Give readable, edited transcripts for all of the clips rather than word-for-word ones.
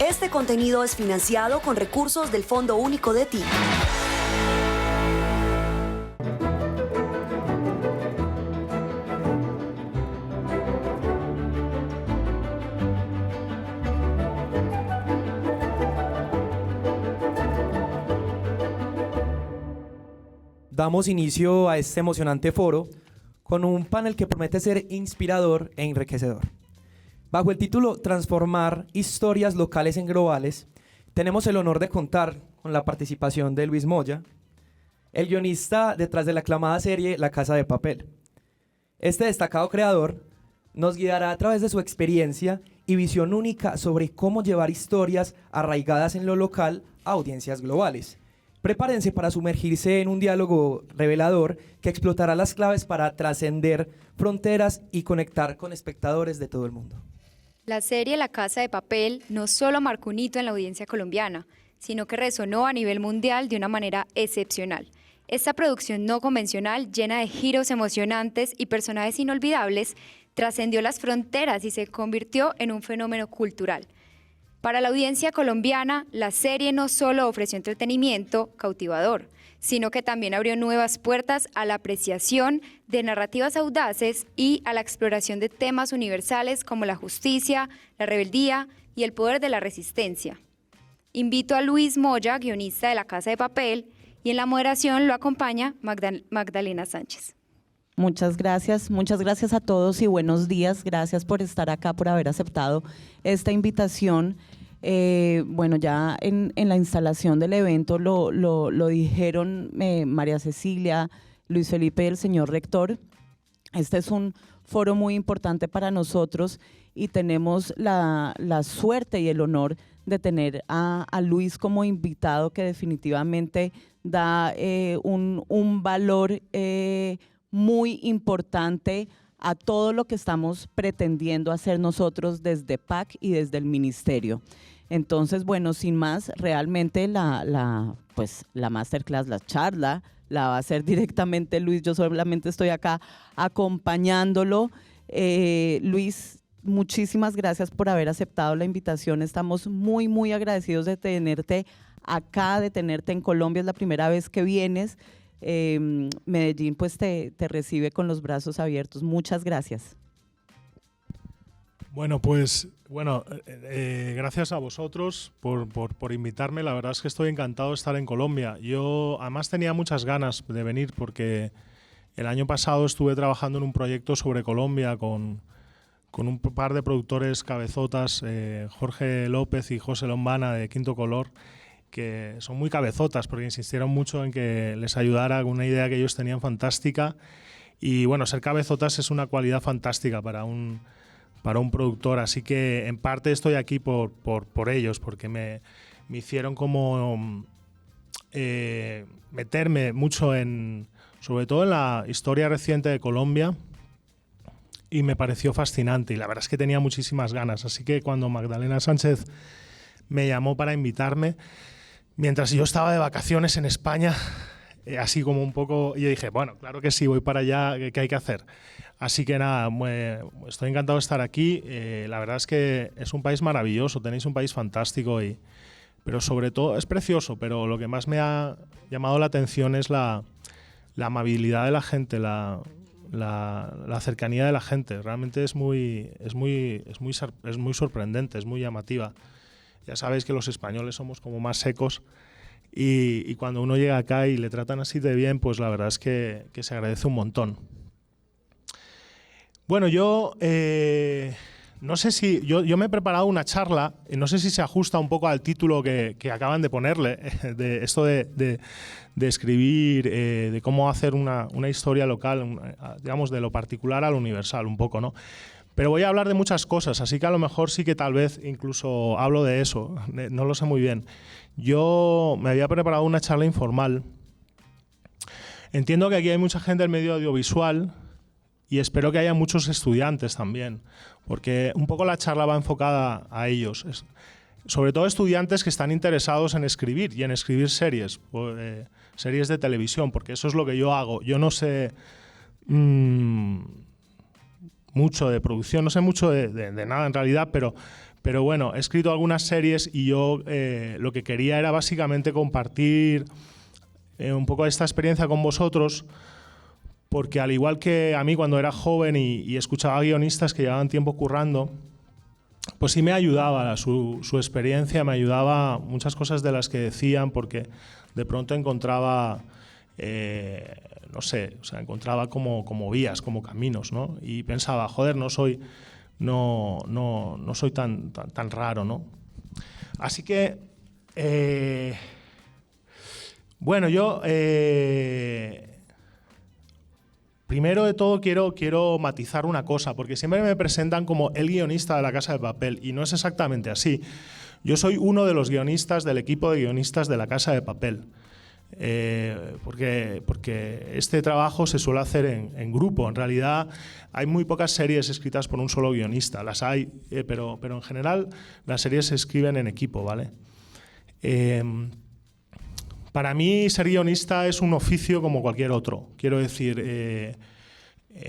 Este contenido es financiado con recursos del Fondo Único de TIC. Damos inicio a este emocionante foro con un panel que promete ser inspirador e enriquecedor. Bajo el título Transformar historias locales en globales, tenemos el honor de contar con la participación de Luis Moya, el guionista detrás de la aclamada serie La Casa de Papel. Este destacado creador nos guiará a través de su experiencia y visión única sobre cómo llevar historias arraigadas en lo local a audiencias globales. Prepárense para sumergirse en un diálogo revelador que explotará las claves para trascender fronteras y conectar con espectadores de todo el mundo. La serie La Casa de Papel no solo marcó un hito en la audiencia colombiana, sino que resonó a nivel mundial de una manera excepcional. Esta producción no convencional, llena de giros emocionantes y personajes inolvidables, trascendió las fronteras y se convirtió en un fenómeno cultural. Para la audiencia colombiana, la serie no solo ofreció entretenimiento cautivador, sino que también abrió nuevas puertas a la apreciación de narrativas audaces y a la exploración de temas universales como la justicia, la rebeldía y el poder de la resistencia. Invito a Luis Moya, guionista de La Casa de Papel, y en la moderación lo acompaña Magdalena Sánchez. Muchas gracias a todos y buenos días. Gracias por estar acá, por haber aceptado esta invitación. Bueno, ya en la instalación del evento lo dijeron María Cecilia, Luis Felipe y el señor rector. Este es un foro muy importante para nosotros y tenemos la suerte y el honor de tener a Luis como invitado, que definitivamente da un valor muy importante a todo lo que estamos pretendiendo hacer nosotros desde PAC y desde el ministerio. Entonces, bueno, sin más, realmente la masterclass, la charla, la va a hacer directamente Luis. Yo solamente estoy acá acompañándolo. Luis, muchísimas gracias por haber aceptado la invitación. Estamos muy, muy agradecidos de tenerte acá, de tenerte en Colombia. Es la primera vez que vienes. Medellín pues te recibe con los brazos abiertos. Muchas gracias. Bueno, gracias a vosotros por invitarme. La verdad es que estoy encantado de estar en Colombia. Yo además tenía muchas ganas de venir porque el año pasado estuve trabajando en un proyecto sobre Colombia con un par de productores cabezotas, Jorge López y José Lombana de Quinto Color, que son muy cabezotas porque insistieron mucho en que les ayudara con una idea que ellos tenían fantástica. Y bueno, ser cabezotas es una cualidad fantástica para un productor, así que en parte estoy aquí por ellos, porque me hicieron como meterme mucho sobre todo en la historia reciente de Colombia, y me pareció fascinante, y la verdad es que tenía muchísimas ganas. Así que cuando Magdalena Sánchez me llamó para invitarme, mientras yo estaba de vacaciones en España, así como un poco, yo dije, bueno, claro que sí, voy para allá, ¿qué hay que hacer? Así que nada, estoy encantado de estar aquí. La verdad es que es un país maravilloso, tenéis un país fantástico, pero sobre todo es precioso, pero lo que más me ha llamado la atención es la amabilidad de la gente, la cercanía de la gente. Realmente es muy sorprendente, es muy llamativa. Ya sabéis que los españoles somos como más secos y cuando uno llega acá y le tratan así de bien, pues la verdad es que se agradece un montón. Bueno, yo no sé si… Yo me he preparado una charla, no sé si se ajusta un poco al título que acaban de ponerle, de esto de escribir, de cómo hacer una historia local, digamos, de lo particular a lo universal, un poco, ¿no? Pero voy a hablar de muchas cosas, así que a lo mejor sí que tal vez incluso hablo de eso, no lo sé muy bien. Yo me había preparado una charla informal. Entiendo que aquí hay mucha gente del medio audiovisual y espero que haya muchos estudiantes también, porque un poco la charla va enfocada a ellos. Sobre todo estudiantes que están interesados en escribir y en escribir series de televisión, porque eso es lo que yo hago. Yo no sé mucho de producción, no sé mucho de nada en realidad, pero Pero bueno, he escrito algunas series y yo lo que quería era básicamente compartir un poco esta experiencia con vosotros, porque al igual que a mí cuando era joven y escuchaba guionistas que llevaban tiempo currando, pues sí me ayudaba su experiencia, me ayudaba muchas cosas de las que decían, porque de pronto encontraba, no sé, o sea, encontraba como vías, como caminos, ¿no? Y pensaba, joder, no soy tan raro, ¿no? Así que, bueno, yo primero de todo quiero matizar una cosa, porque siempre me presentan como el guionista de La Casa de Papel, y no es exactamente así. Yo soy uno de los guionistas del equipo de guionistas de La Casa de Papel, porque este trabajo se suele hacer en grupo. En realidad hay muy pocas series escritas por un solo guionista, las hay, pero en general las series se escriben en equipo, ¿vale? Para mí ser guionista es un oficio como cualquier otro. Quiero decir,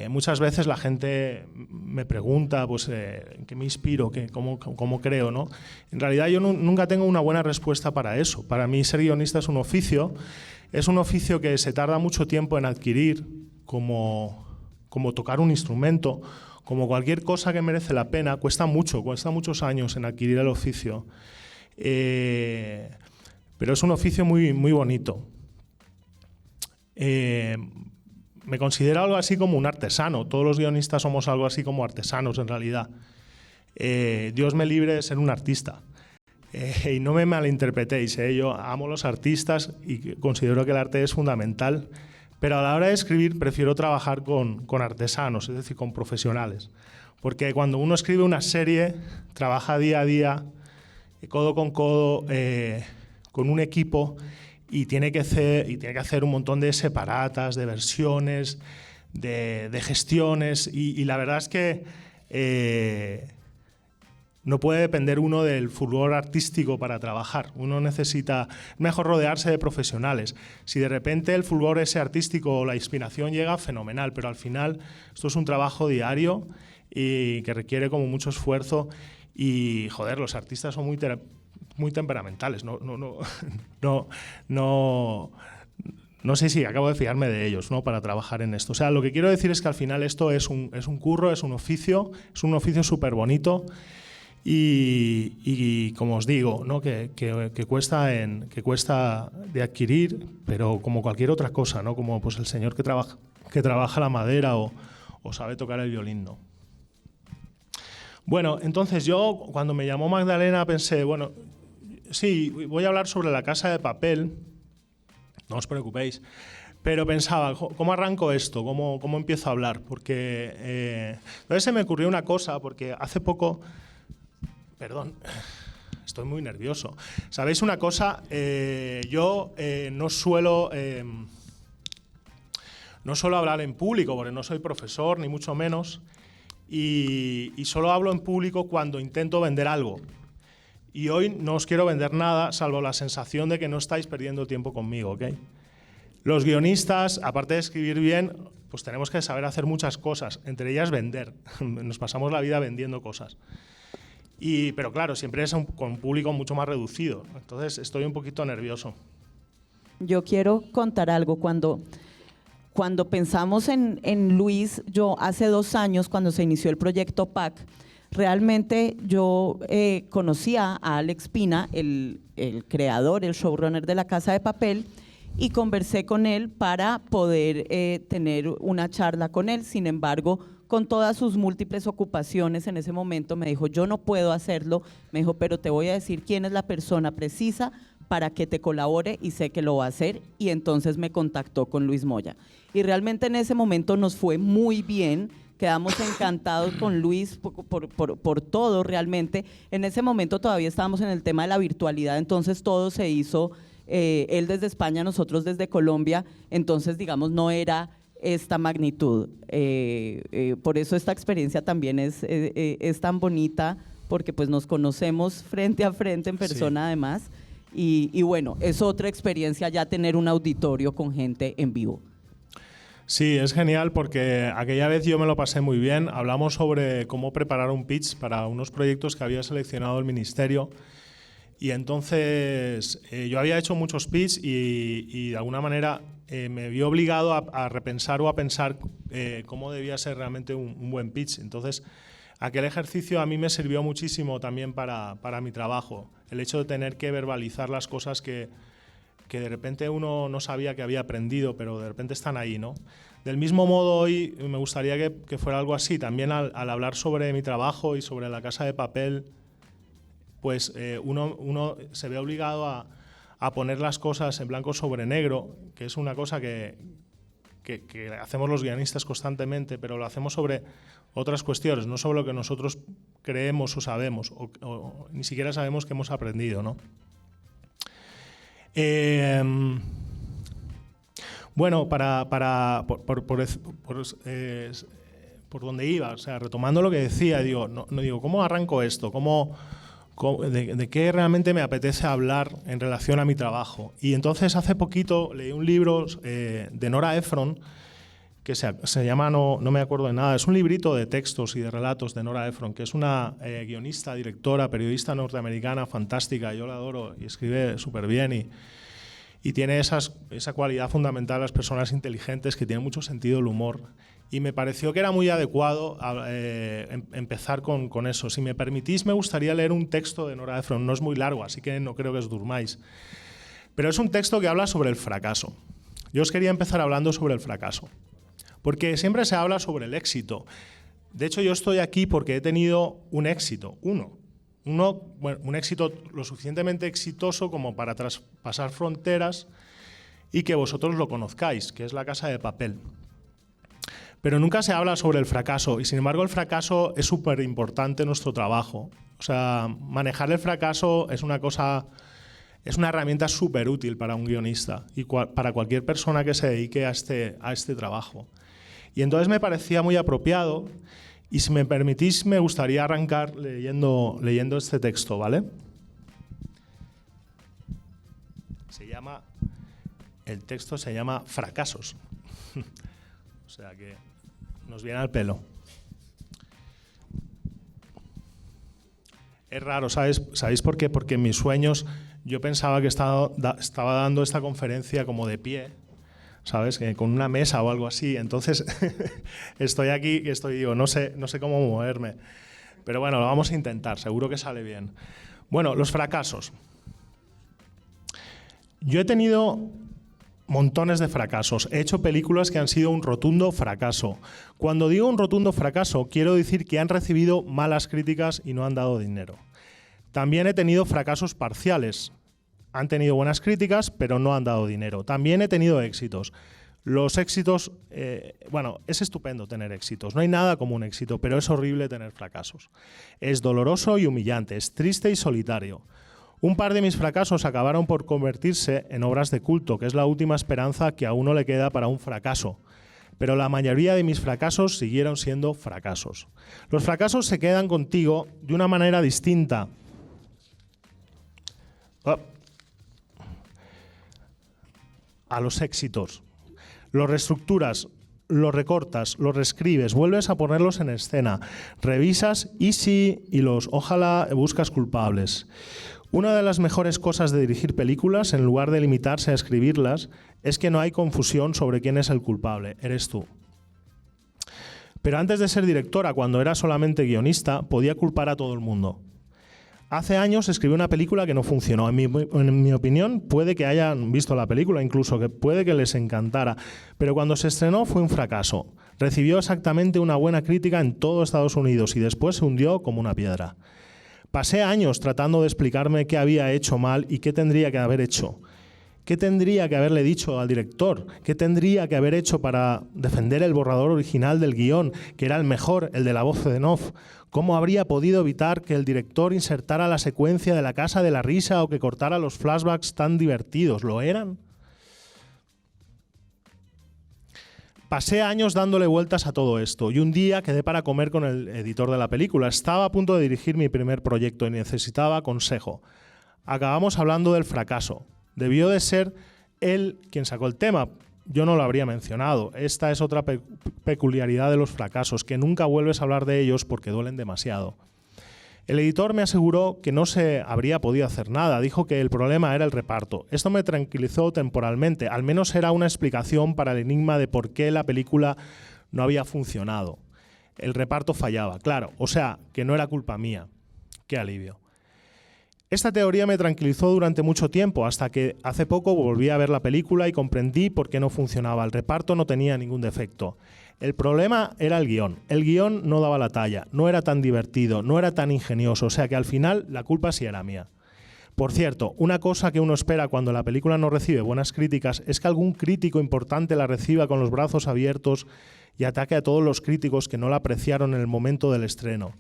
muchas veces la gente me pregunta pues, en qué me inspiro, cómo creo, ¿no? En realidad yo nunca tengo una buena respuesta para eso. Para mí ser guionista es un oficio que se tarda mucho tiempo en adquirir, como tocar un instrumento, como cualquier cosa que merece la pena, cuesta muchos años en adquirir el oficio. Pero es un oficio muy, muy bonito. Me considero algo así como un artesano. Todos los guionistas somos algo así como artesanos, en realidad. Dios me libre de ser un artista. Y no me malinterpretéis, yo amo los artistas y considero que el arte es fundamental, pero a la hora de escribir prefiero trabajar con artesanos, es decir, con profesionales. Porque cuando uno escribe una serie, trabaja día a día, codo con codo, con un equipo, y tiene que hacer un montón de separatas, de versiones, de gestiones, y la verdad es que no puede depender uno del fulgor artístico para trabajar. Uno necesita mejor rodearse de profesionales. Si de repente el fulgor ese artístico o la inspiración llega, fenomenal, pero al final esto es un trabajo diario y que requiere como mucho esfuerzo, y joder, los artistas son muy temperamentales. No sé si acabo de fiarme de ellos, ¿no?, para trabajar en esto. O sea, lo que quiero decir es que al final esto es un curro, es un oficio súper bonito, y como os digo, ¿no?, que cuesta de adquirir, pero como cualquier otra cosa, ¿no?, como pues el señor que trabaja la madera o sabe tocar el violín, ¿no? Bueno, entonces yo cuando me llamó Magdalena pensé, bueno, sí, voy a hablar sobre La Casa de Papel, no os preocupéis, pero pensaba, ¿cómo arranco esto? ¿Cómo empiezo a hablar? Porque entonces se me ocurrió una cosa, porque hace poco, perdón, estoy muy nervioso. ¿Sabéis una cosa? Yo no suelo hablar en público, porque no soy profesor, ni mucho menos, y solo hablo en público cuando intento vender algo. Y hoy no os quiero vender nada, salvo la sensación de que no estáis perdiendo tiempo conmigo, ¿ok? Los guionistas, aparte de escribir bien, pues tenemos que saber hacer muchas cosas, entre ellas vender. Nos pasamos la vida vendiendo cosas. Pero claro, siempre es con un público mucho más reducido. Entonces estoy un poquito nervioso. Yo quiero contar algo. Cuando pensamos en Luis, yo hace 2 años, cuando se inició el proyecto PAC, realmente yo conocía a Alex Pina, el creador, el showrunner de La Casa de Papel, y conversé con él para poder tener una charla con él. Sin embargo, con todas sus múltiples ocupaciones en ese momento, me dijo, yo no puedo hacerlo. Me dijo, pero te voy a decir quién es la persona precisa para que te colabore, y sé que lo va a hacer. Y entonces me contactó con Luis Moya. Y realmente en ese momento nos fue muy bien. Quedamos encantados con Luis por todo realmente. En ese momento todavía estábamos en el tema de la virtualidad, entonces todo se hizo, él desde España, nosotros desde Colombia, entonces digamos no era esta magnitud. Por eso esta experiencia también es tan bonita, porque pues nos conocemos frente a frente en persona, sí, además, y bueno, es otra experiencia ya tener un auditorio con gente en vivo. Sí, es genial porque aquella vez yo me lo pasé muy bien. Hablamos sobre cómo preparar un pitch para unos proyectos que había seleccionado el ministerio. Y entonces yo había hecho muchos pitch y de alguna manera me vi obligado a repensar o a pensar cómo debía ser realmente un buen pitch. Entonces, aquel ejercicio a mí me sirvió muchísimo también para mi trabajo. El hecho de tener que verbalizar las cosas que de repente uno no sabía que había aprendido, pero de repente están ahí, ¿no? Del mismo modo, hoy me gustaría que fuera algo así. También al hablar sobre mi trabajo y sobre La Casa de Papel, pues uno se ve obligado a poner las cosas en blanco sobre negro, que es una cosa que hacemos los guionistas constantemente, pero lo hacemos sobre otras cuestiones, no sobre lo que nosotros creemos o sabemos, o ni siquiera sabemos que hemos aprendido, ¿no? Bueno, por donde iba, o sea, retomando lo que decía, digo, ¿cómo arranco esto? ¿De qué realmente me apetece hablar en relación a mi trabajo? Y entonces hace poquito leí un libro de Nora Ephron que se llama, no me acuerdo de nada, es un librito de textos y de relatos de Nora Ephron, que es una guionista, directora, periodista norteamericana fantástica. Yo la adoro y escribe súper bien y tiene esa cualidad fundamental de las personas inteligentes, que tienen mucho sentido del humor. Y me pareció que era muy adecuado empezar con eso. Si me permitís, me gustaría leer un texto de Nora Ephron. No es muy largo, así que no creo que os durmáis. Pero es un texto que habla sobre el fracaso. Yo os quería empezar hablando sobre el fracaso, porque siempre se habla sobre el éxito. De hecho, yo estoy aquí porque he tenido un éxito, un éxito lo suficientemente exitoso como para traspasar fronteras y que vosotros lo conozcáis, que es La Casa de Papel. Pero nunca se habla sobre el fracaso, y sin embargo el fracaso es súper importante en nuestro trabajo. O sea, manejar el fracaso es una herramienta súper útil para un guionista y para cualquier persona que se dedique a este trabajo. Y entonces me parecía muy apropiado, y si me permitís me gustaría arrancar leyendo este texto, ¿vale? El texto se llama Fracasos. O sea que nos viene al pelo. Es raro, ¿sabéis por qué? Porque en mis sueños yo pensaba que estaba dando esta conferencia como de pie, ¿sabes? Con una mesa o algo así. Entonces estoy aquí y digo, no sé cómo moverme. Pero bueno, lo vamos a intentar, seguro que sale bien. Bueno, los fracasos. Yo he tenido montones de fracasos. He hecho películas que han sido un rotundo fracaso. Cuando digo un rotundo fracaso, quiero decir que han recibido malas críticas y no han dado dinero. También he tenido fracasos parciales. Han tenido buenas críticas, pero no han dado dinero. También he tenido éxitos. Los éxitos, es estupendo tener éxitos. No hay nada como un éxito, pero es horrible tener fracasos. Es doloroso y humillante, es triste y solitario. Un par de mis fracasos acabaron por convertirse en obras de culto, que es la última esperanza que a uno le queda para un fracaso. Pero la mayoría de mis fracasos siguieron siendo fracasos. Los fracasos se quedan contigo de una manera distinta a los éxitos. Los reestructuras, los recortas, los reescribes, vuelves a ponerlos en escena, revisas y ojalá buscas culpables. Una de las mejores cosas de dirigir películas, en lugar de limitarse a escribirlas, es que no hay confusión sobre quién es el culpable, eres tú. Pero antes de ser directora, cuando era solamente guionista, podía culpar a todo el mundo. Hace años escribí una película que no funcionó. En mi opinión, puede que hayan visto la película, incluso que puede que les encantara, pero cuando se estrenó fue un fracaso. Recibió exactamente una buena crítica en todo Estados Unidos y después se hundió como una piedra. Pasé años tratando de explicarme qué había hecho mal y qué tendría que haber hecho. ¿Qué tendría que haberle dicho al director? ¿Qué tendría que haber hecho para defender el borrador original del guión, que era el mejor, el de la voz en off? ¿Cómo habría podido evitar que el director insertara la secuencia de la Casa de la Risa o que cortara los flashbacks tan divertidos? ¿Lo eran? Pasé años dándole vueltas a todo esto y un día quedé para comer con el editor de la película. Estaba a punto de dirigir mi primer proyecto y necesitaba consejo. Acabamos hablando del fracaso. Debió de ser él quien sacó el tema. yo no lo habría mencionado. Esta es otra peculiaridad de los fracasos, que nunca vuelves a hablar de ellos porque duelen demasiado. El editor me aseguró que no se habría podido hacer nada, dijo que el problema era el reparto. Esto me tranquilizó temporalmente, al menos era una explicación para el enigma de por qué la película no había funcionado. El reparto fallaba, claro, o sea, que no era culpa mía. Qué alivio. Esta teoría me tranquilizó durante mucho tiempo, hasta que hace poco volví a ver la película y comprendí por qué no funcionaba. El reparto no tenía ningún defecto. El problema era el guión. El guión no daba la talla, no era tan divertido, no era tan ingenioso, o sea que al final la culpa sí era mía. Por cierto, una cosa que uno espera cuando la película no recibe buenas críticas es que algún crítico importante la reciba con los brazos abiertos y ataque a todos los críticos que no la apreciaron en el momento del estreno.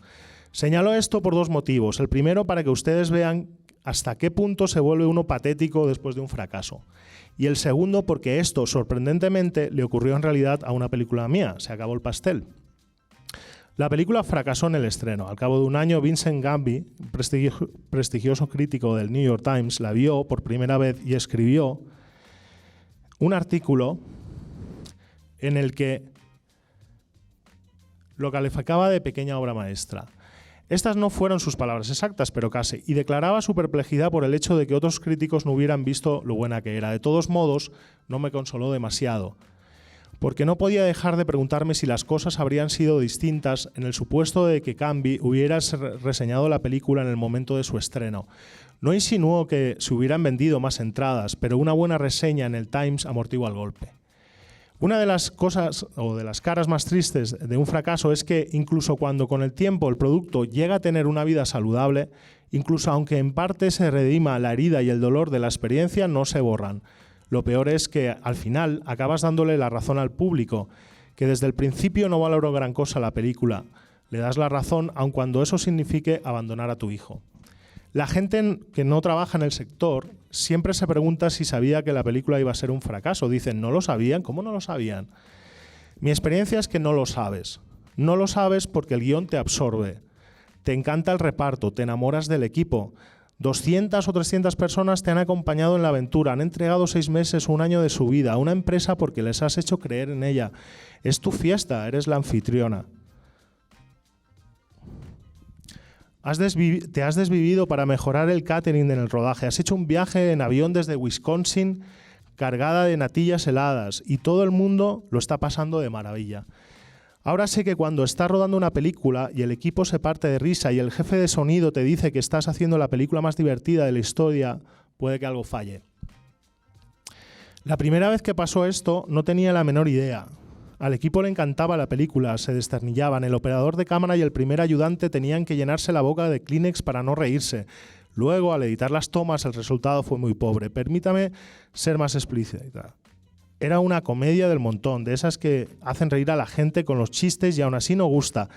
Señalo esto por dos motivos. El primero, para que ustedes vean hasta qué punto se vuelve uno patético después de un fracaso. Y el segundo, porque esto, sorprendentemente, le ocurrió en realidad a una película mía. Se acabó el pastel. La película fracasó en el estreno. Al cabo de un año, Vincent Gambie, prestigioso crítico del New York Times, la vio por primera vez y escribió un artículo en el que lo calificaba de pequeña obra maestra. Estas no fueron sus palabras exactas, pero casi, y declaraba su perplejidad por el hecho de que otros críticos no hubieran visto lo buena que era. De todos modos, no me consoló demasiado, porque no podía dejar de preguntarme si las cosas habrían sido distintas en el supuesto de que Gambie hubiera reseñado la película en el momento de su estreno. No insinuó que se hubieran vendido más entradas, pero una buena reseña en el Times amortigua el golpe. Una de las cosas o de las caras más tristes de un fracaso es que incluso cuando con el tiempo el producto llega a tener una vida saludable, incluso aunque en parte se redima la herida y el dolor de la experiencia, no se borran. Lo peor es que al final acabas dándole la razón al público, que desde el principio no valoró gran cosa la película. Le das la razón aun cuando eso signifique abandonar a tu hijo. La gente que no trabaja en el sector siempre se pregunta si sabía que la película iba a ser un fracaso. Dicen, ¿no lo sabían? ¿Cómo no lo sabían? Mi experiencia es que no lo sabes. No lo sabes porque el guión te absorbe. Te encanta el reparto, te enamoras del equipo. 200 o 300 personas te han acompañado en la aventura, han entregado 6 meses o un año de su vida a una empresa porque les has hecho creer en ella. Es tu fiesta, eres la anfitriona. Te has desvivido para mejorar el catering en el rodaje. Has hecho un viaje en avión desde Wisconsin cargada de natillas heladas y todo el mundo lo está pasando de maravilla. Ahora sé que cuando estás rodando una película y el equipo se parte de risa y el jefe de sonido te dice que estás haciendo la película más divertida de la historia, puede que algo falle. La primera vez que pasó esto no tenía la menor idea. Al equipo le encantaba la película, se desternillaban. El operador de cámara y el primer ayudante tenían que llenarse la boca de Kleenex para no reírse. Luego, al editar las tomas, el resultado fue muy pobre. Permítame ser más explícita. Era una comedia del montón, de esas que hacen reír a la gente con los chistes y aún así no gusta.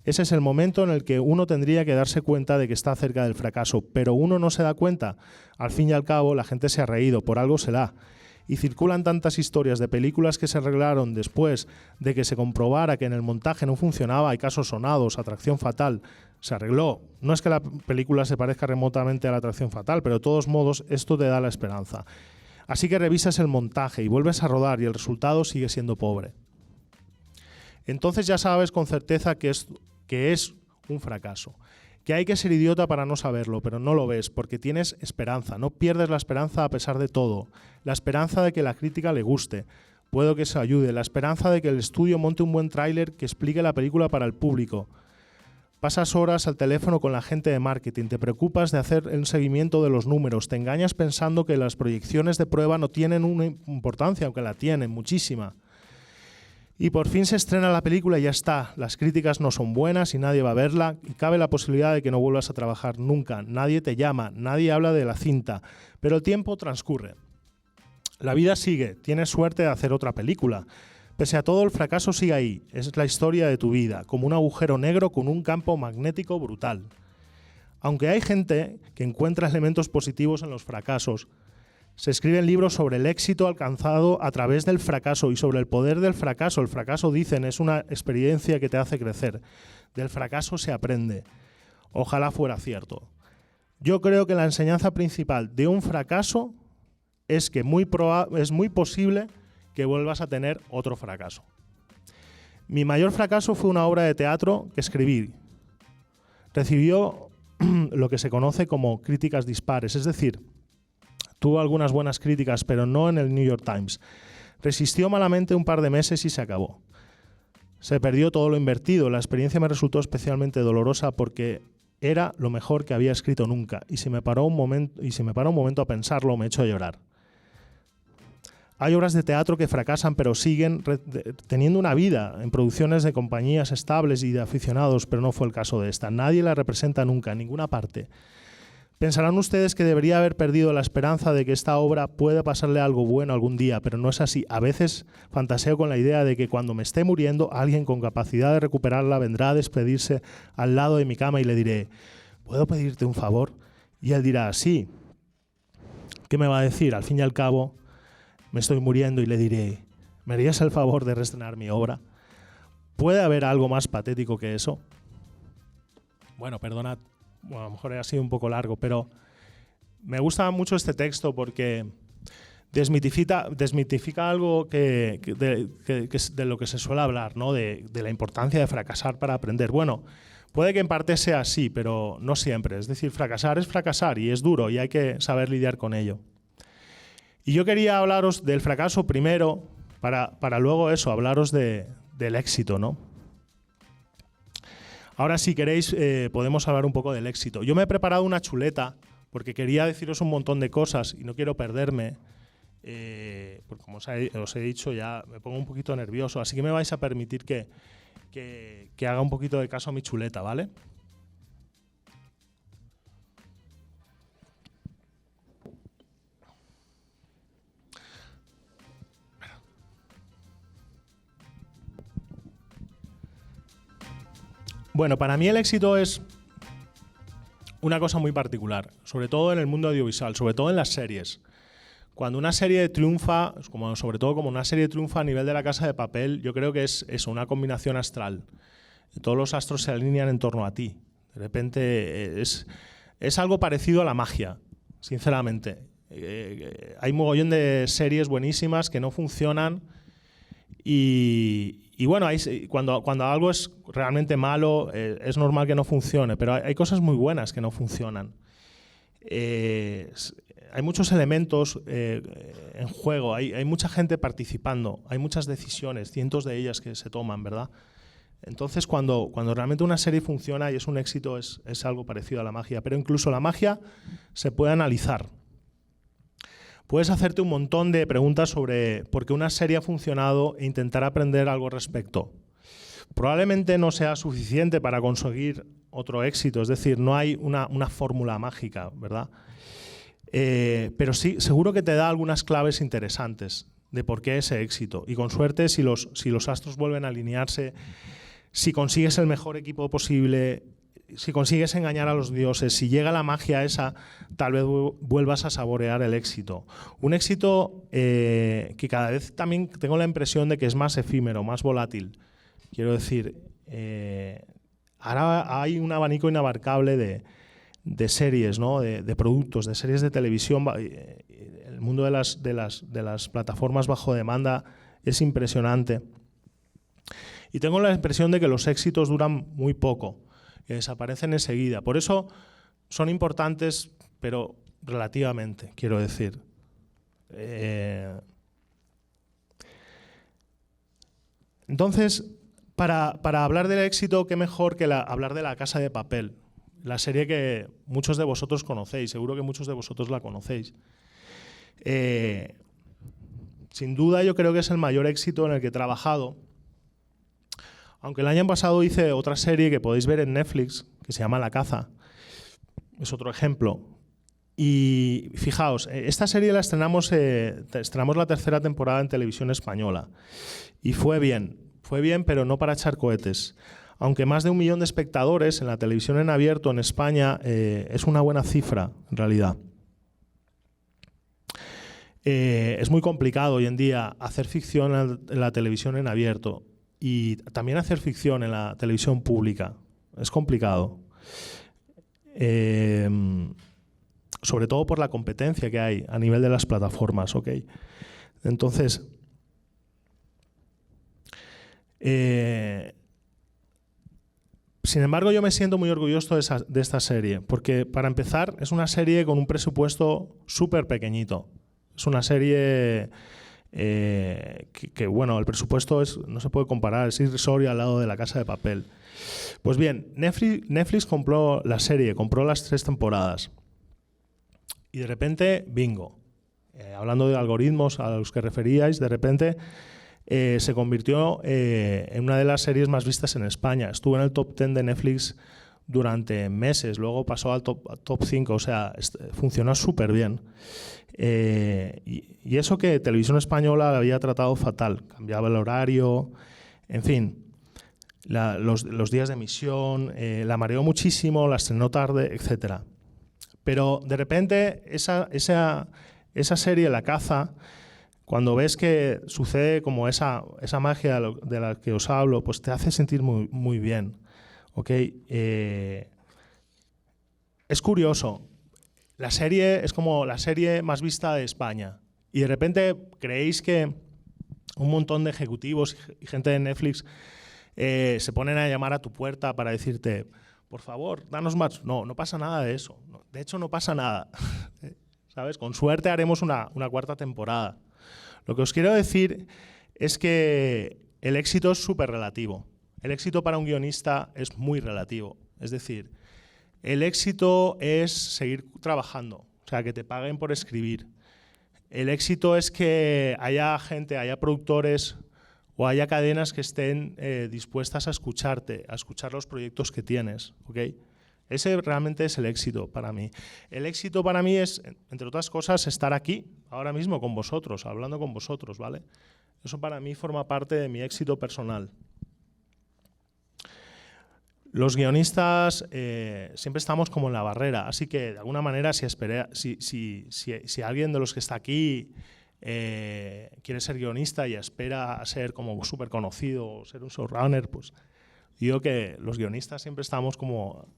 Ese es el momento en el que uno tendría que darse cuenta de que está cerca del fracaso, pero uno no se da cuenta. Al fin y al cabo, la gente se ha reído, por algo será. Y circulan tantas historias de películas que se arreglaron después de que se comprobara que en el montaje no funcionaba. Hay casos sonados, Atracción Fatal, se arregló. No es que la película se parezca remotamente a la Atracción Fatal, pero de todos modos esto te da la esperanza. Así que revisas el montaje y vuelves a rodar y el resultado sigue siendo pobre. Entonces ya sabes con certeza que es un fracaso. Que hay que ser idiota para no saberlo, pero no lo ves, porque tienes esperanza. No pierdes la esperanza a pesar de todo. La esperanza de que la crítica le guste. Puedo que eso ayude. La esperanza de que el estudio monte un buen tráiler que explique la película para el público. Pasas horas al teléfono con la gente de marketing. Te preocupas de hacer el seguimiento de los números. Te engañas pensando que las proyecciones de prueba no tienen una importancia, aunque la tienen, muchísima. Y por fin se estrena la película y ya está. Las críticas no son buenas y nadie va a verla. Y cabe la posibilidad de que no vuelvas a trabajar nunca. Nadie te llama, nadie habla de la cinta. Pero el tiempo transcurre. La vida sigue. Tienes suerte de hacer otra película. Pese a todo, el fracaso sigue ahí. Es la historia de tu vida, como un agujero negro con un campo magnético brutal. Aunque hay gente que encuentra elementos positivos en los fracasos, se escriben libros sobre el éxito alcanzado a través del fracaso y sobre el poder del fracaso. El fracaso, dicen, es una experiencia que te hace crecer. Del fracaso se aprende. Ojalá fuera cierto. Yo creo que la enseñanza principal de un fracaso es que es muy posible que vuelvas a tener otro fracaso. Mi mayor fracaso fue una obra de teatro que escribí. Recibió lo que se conoce como críticas dispares, es decir, tuvo algunas buenas críticas, pero no en el New York Times. Resistió malamente un par de meses y se acabó. Se perdió todo lo invertido. La experiencia me resultó especialmente dolorosa porque era lo mejor que había escrito nunca. Y si me paró un momento a pensarlo, me echó a llorar. Hay obras de teatro que fracasan pero siguen teniendo una vida en producciones de compañías estables y de aficionados, pero no fue el caso de esta. Nadie la representa nunca, en ninguna parte. Pensarán ustedes que debería haber perdido la esperanza de que esta obra pueda pasarle algo bueno algún día, pero no es así. A veces fantaseo con la idea de que cuando me esté muriendo, alguien con capacidad de recuperarla vendrá a despedirse al lado de mi cama y le diré, ¿puedo pedirte un favor? Y él dirá, sí. ¿Qué me va a decir? Al fin y al cabo, me estoy muriendo y le diré, ¿me harías el favor de reestrenar mi obra? ¿Puede haber algo más patético que eso? Bueno, perdonad. Bueno, a lo mejor ha sido un poco largo, pero me gusta mucho este texto porque desmitifica algo de lo que se suele hablar, ¿no? De la importancia de fracasar para aprender. Bueno, puede que en parte sea así, pero no siempre. Es decir, fracasar es fracasar y es duro y hay que saber lidiar con ello. Y yo quería hablaros del fracaso primero para luego eso, hablaros del éxito, ¿no? Ahora, si queréis, podemos hablar un poco del éxito. Yo me he preparado una chuleta porque quería deciros un montón de cosas y no quiero perderme. Porque como os he dicho, ya me pongo un poquito nervioso. Así que me vais a permitir que haga un poquito de caso a mi chuleta, ¿vale? Bueno, para mí el éxito es una cosa muy particular, sobre todo en el mundo audiovisual, sobre todo en las series. Cuando una serie triunfa, sobre todo como una serie triunfa a nivel de La Casa de Papel, yo creo que es eso, una combinación astral. Todos los astros se alinean en torno a ti. De repente es algo parecido a la magia, sinceramente. Hay un mogollón de series buenísimas que no funcionan y bueno, cuando algo es realmente malo, es normal que no funcione, pero hay cosas muy buenas que no funcionan. Hay muchos elementos en juego, hay mucha gente participando, hay muchas decisiones, cientos de ellas que se toman, ¿verdad? Entonces, cuando realmente una serie funciona y es un éxito, es algo parecido a la magia. Pero incluso la magia se puede analizar. Puedes hacerte un montón de preguntas sobre por qué una serie ha funcionado e intentar aprender algo al respecto. Probablemente no sea suficiente para conseguir otro éxito, es decir, no hay una fórmula mágica, ¿verdad? Pero sí, seguro que te da algunas claves interesantes de por qué ese éxito. Y con suerte, si los astros vuelven a alinearse, si consigues el mejor equipo posible, si consigues engañar a los dioses, si llega la magia esa, tal vez vuelvas a saborear el éxito. Un éxito que cada vez también tengo la impresión de que es más efímero, más volátil. Quiero decir, ahora hay un abanico inabarcable de series, ¿no? de productos, de series de televisión. El mundo de las plataformas bajo demanda es impresionante. Y tengo la impresión de que los éxitos duran muy poco, que desaparecen enseguida. Por eso son importantes, pero relativamente, quiero decir. Entonces, para hablar del éxito, qué mejor que hablar de La Casa de Papel, la serie que muchos de vosotros conocéis, seguro que muchos de vosotros la conocéis. Sin duda yo creo que es el mayor éxito en el que he trabajado. Aunque el año pasado hice otra serie que podéis ver en Netflix, que se llama La Caza. Es otro ejemplo. Y fijaos, esta serie la estrenamos la tercera temporada en Televisión Española. Y fue bien, pero no para echar cohetes. Aunque más de 1 millón de espectadores en la televisión en abierto en España es una buena cifra, en realidad. Es muy complicado hoy en día hacer ficción en la televisión en abierto. Y también hacer ficción en la televisión pública. Es complicado. Sobre todo por la competencia que hay a nivel de las plataformas, ¿ok? Entonces, Sin embargo, yo me siento muy orgulloso de esta serie, porque para empezar es una serie con un presupuesto súper pequeñito. Es una serie que, bueno, el presupuesto no se puede comparar, es irrisorio al lado de La Casa de Papel. Pues bien, Netflix compró la serie, compró las 3 temporadas y de repente, bingo. Hablando de algoritmos a los que referíais, de repente se convirtió en una de las series más vistas en España. Estuvo en el top 10 de Netflix durante meses, luego pasó al top 5, o sea, funcionó súper bien. Y eso que Televisión Española la había tratado fatal, cambiaba el horario, en fin, los días de emisión, la mareó muchísimo, la estrenó tarde, etc. Pero de repente esa serie, La Caza, cuando ves que sucede como esa magia de la que os hablo, pues te hace sentir muy, muy bien. ¿Okay? Es curioso. La serie es como la serie más vista de España. Y de repente creéis que un montón de ejecutivos y gente de Netflix se ponen a llamar a tu puerta para decirte, por favor, danos más. No pasa nada de eso. De hecho, no pasa nada. ¿Sabes? Con suerte haremos una 4ª temporada. Lo que os quiero decir es que el éxito es súper relativo. El éxito para un guionista es muy relativo. Es decir, el éxito es seguir trabajando, o sea, que te paguen por escribir. El éxito es que haya gente, haya productores o haya cadenas que estén dispuestas a escucharte, a escuchar los proyectos que tienes. ¿Okay? Ese realmente es el éxito para mí. El éxito para mí es, entre otras cosas, estar aquí, ahora mismo con vosotros, hablando con vosotros, ¿vale? Eso para mí forma parte de mi éxito personal. Los guionistas siempre estamos como en la barrera, así que de alguna manera si alguien de los que está aquí quiere ser guionista y espera a ser como súper conocido o ser un showrunner, pues digo que los guionistas siempre estamos como...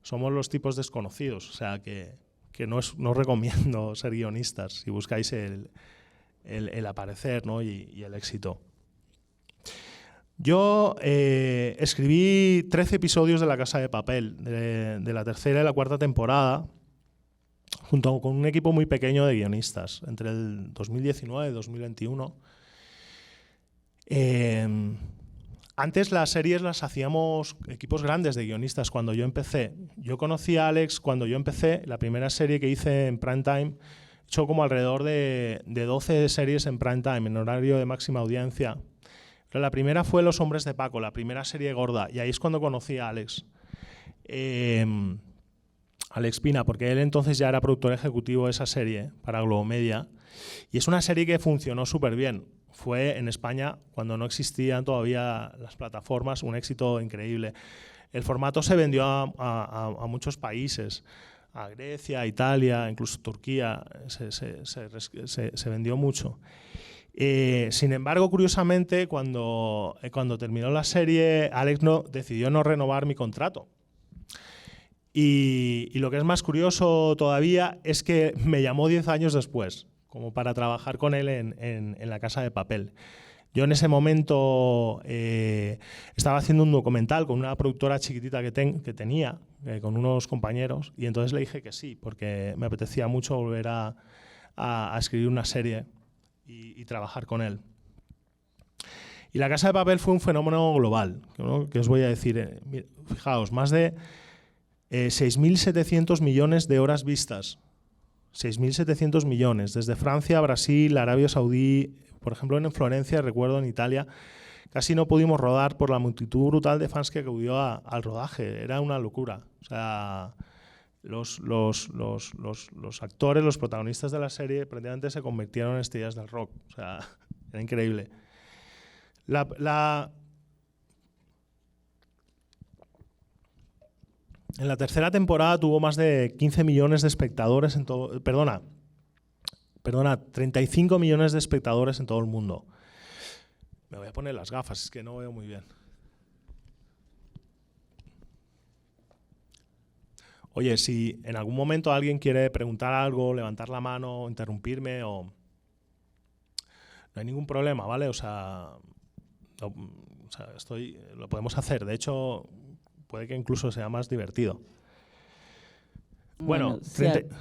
Somos los tipos desconocidos, o sea que no os recomiendo ser guionistas si buscáis el aparecer, ¿no? y el éxito. Yo escribí 13 episodios de La Casa de Papel, de la 3ª y la 4ª temporada, junto con un equipo muy pequeño de guionistas, entre el 2019 y 2021. Antes las series las hacíamos equipos grandes de guionistas cuando yo empecé. Yo conocí a Alex cuando yo empecé. La primera serie que hice en prime time, he hecho como alrededor de 12 series en prime time, en horario de máxima audiencia. Pero la primera fue Los Hombres de Paco, la primera serie gorda. Y ahí es cuando conocí a Alex. Alex Pina, porque él entonces ya era productor ejecutivo de esa serie para Globomedia. Y es una serie que funcionó súper bien. Fue en España, cuando no existían todavía las plataformas, un éxito increíble. El formato se vendió a muchos países, a Grecia, a Italia, incluso Turquía, se vendió mucho. Sin embargo, curiosamente, cuando terminó la serie, Alex decidió no renovar mi contrato. Y lo que es más curioso todavía es que me llamó 10 años después, como para trabajar con él en La Casa de Papel. Yo en ese momento estaba haciendo un documental con una productora chiquitita que tenía, con unos compañeros, y entonces le dije que sí, porque me apetecía mucho volver a escribir una serie y trabajar con él. Y La Casa de Papel fue un fenómeno global, ¿no? Que os voy a decir. Fijaos, más de 6.700 millones de horas vistas. 6.700 millones, desde Francia, Brasil, Arabia Saudí, por ejemplo en Florencia, recuerdo en Italia, casi no pudimos rodar por la multitud brutal de fans que acudió al rodaje, era una locura. O sea, los actores, los protagonistas de la serie prácticamente se convirtieron en estrellas del rock, o sea, era increíble. En la 3ª temporada tuvo más de 15 millones de espectadores en todo... Perdona, 35 millones de espectadores en todo el mundo. Me voy a poner las gafas, es que no veo muy bien. Oye, si en algún momento alguien quiere preguntar algo, levantar la mano, interrumpirme, no hay ningún problema, ¿vale? O sea, O sea, lo podemos hacer. De hecho, puede que incluso sea más divertido. Bueno,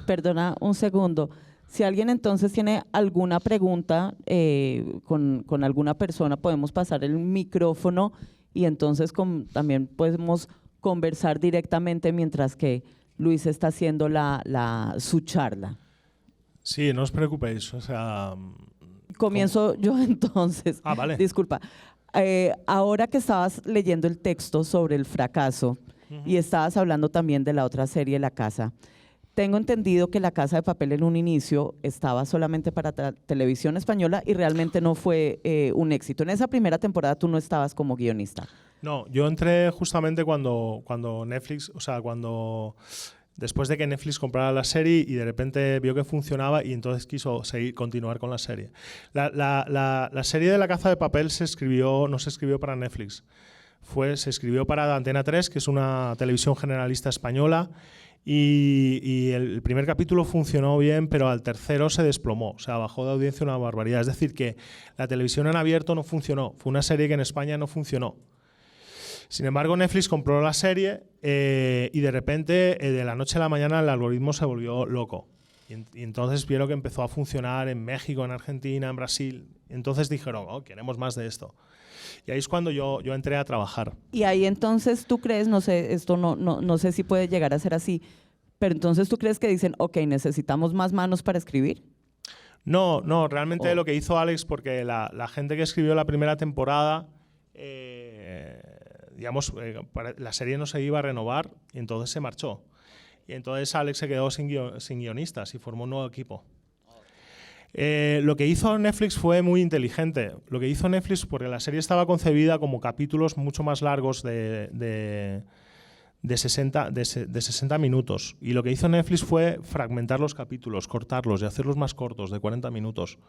perdona un segundo. Si alguien entonces tiene alguna pregunta con alguna persona, podemos pasar el micrófono y entonces también podemos conversar directamente mientras que Luis está haciendo su charla. Sí, no os preocupéis. O sea, comienzo yo entonces. Vale. Disculpa. Ahora que estabas leyendo el texto sobre el fracaso y estabas hablando también de la otra serie, La Casa, tengo entendido que La Casa de Papel en un inicio estaba solamente para televisión española y realmente no fue un éxito. En esa primera temporada tú no estabas como guionista. No, yo entré justamente cuando Netflix, o sea, después de que Netflix comprara la serie y de repente vio que funcionaba y entonces quiso continuar con la serie. La serie de La Casa de Papel no se escribió para Netflix. Se escribió para Antena 3, que es una televisión generalista española, y el primer capítulo funcionó bien, pero al tercero se desplomó, o sea, bajó de audiencia una barbaridad. Es decir, que la televisión en abierto no funcionó. Fue una serie que en España no funcionó. Sin embargo, Netflix compró la serie y de repente, de la noche a la mañana, el algoritmo se volvió loco. Y entonces vieron que empezó a funcionar en México, en Argentina, en Brasil. Entonces dijeron, queremos más de esto. Y ahí es cuando yo entré a trabajar. Y ahí entonces tú crees, no sé, esto no sé si puede llegar a ser así, pero entonces tú crees que dicen, necesitamos más manos para escribir. No, realmente lo que hizo Alex, porque la gente que escribió la primera temporada, la serie no se iba a renovar y entonces se marchó. Y entonces Alex se quedó sin guionistas y formó un nuevo equipo. Lo que hizo Netflix fue muy inteligente. Lo que hizo Netflix, porque la serie estaba concebida como capítulos mucho más largos de 60 minutos. Y lo que hizo Netflix fue fragmentar los capítulos, cortarlos y hacerlos más cortos, de 40 minutos.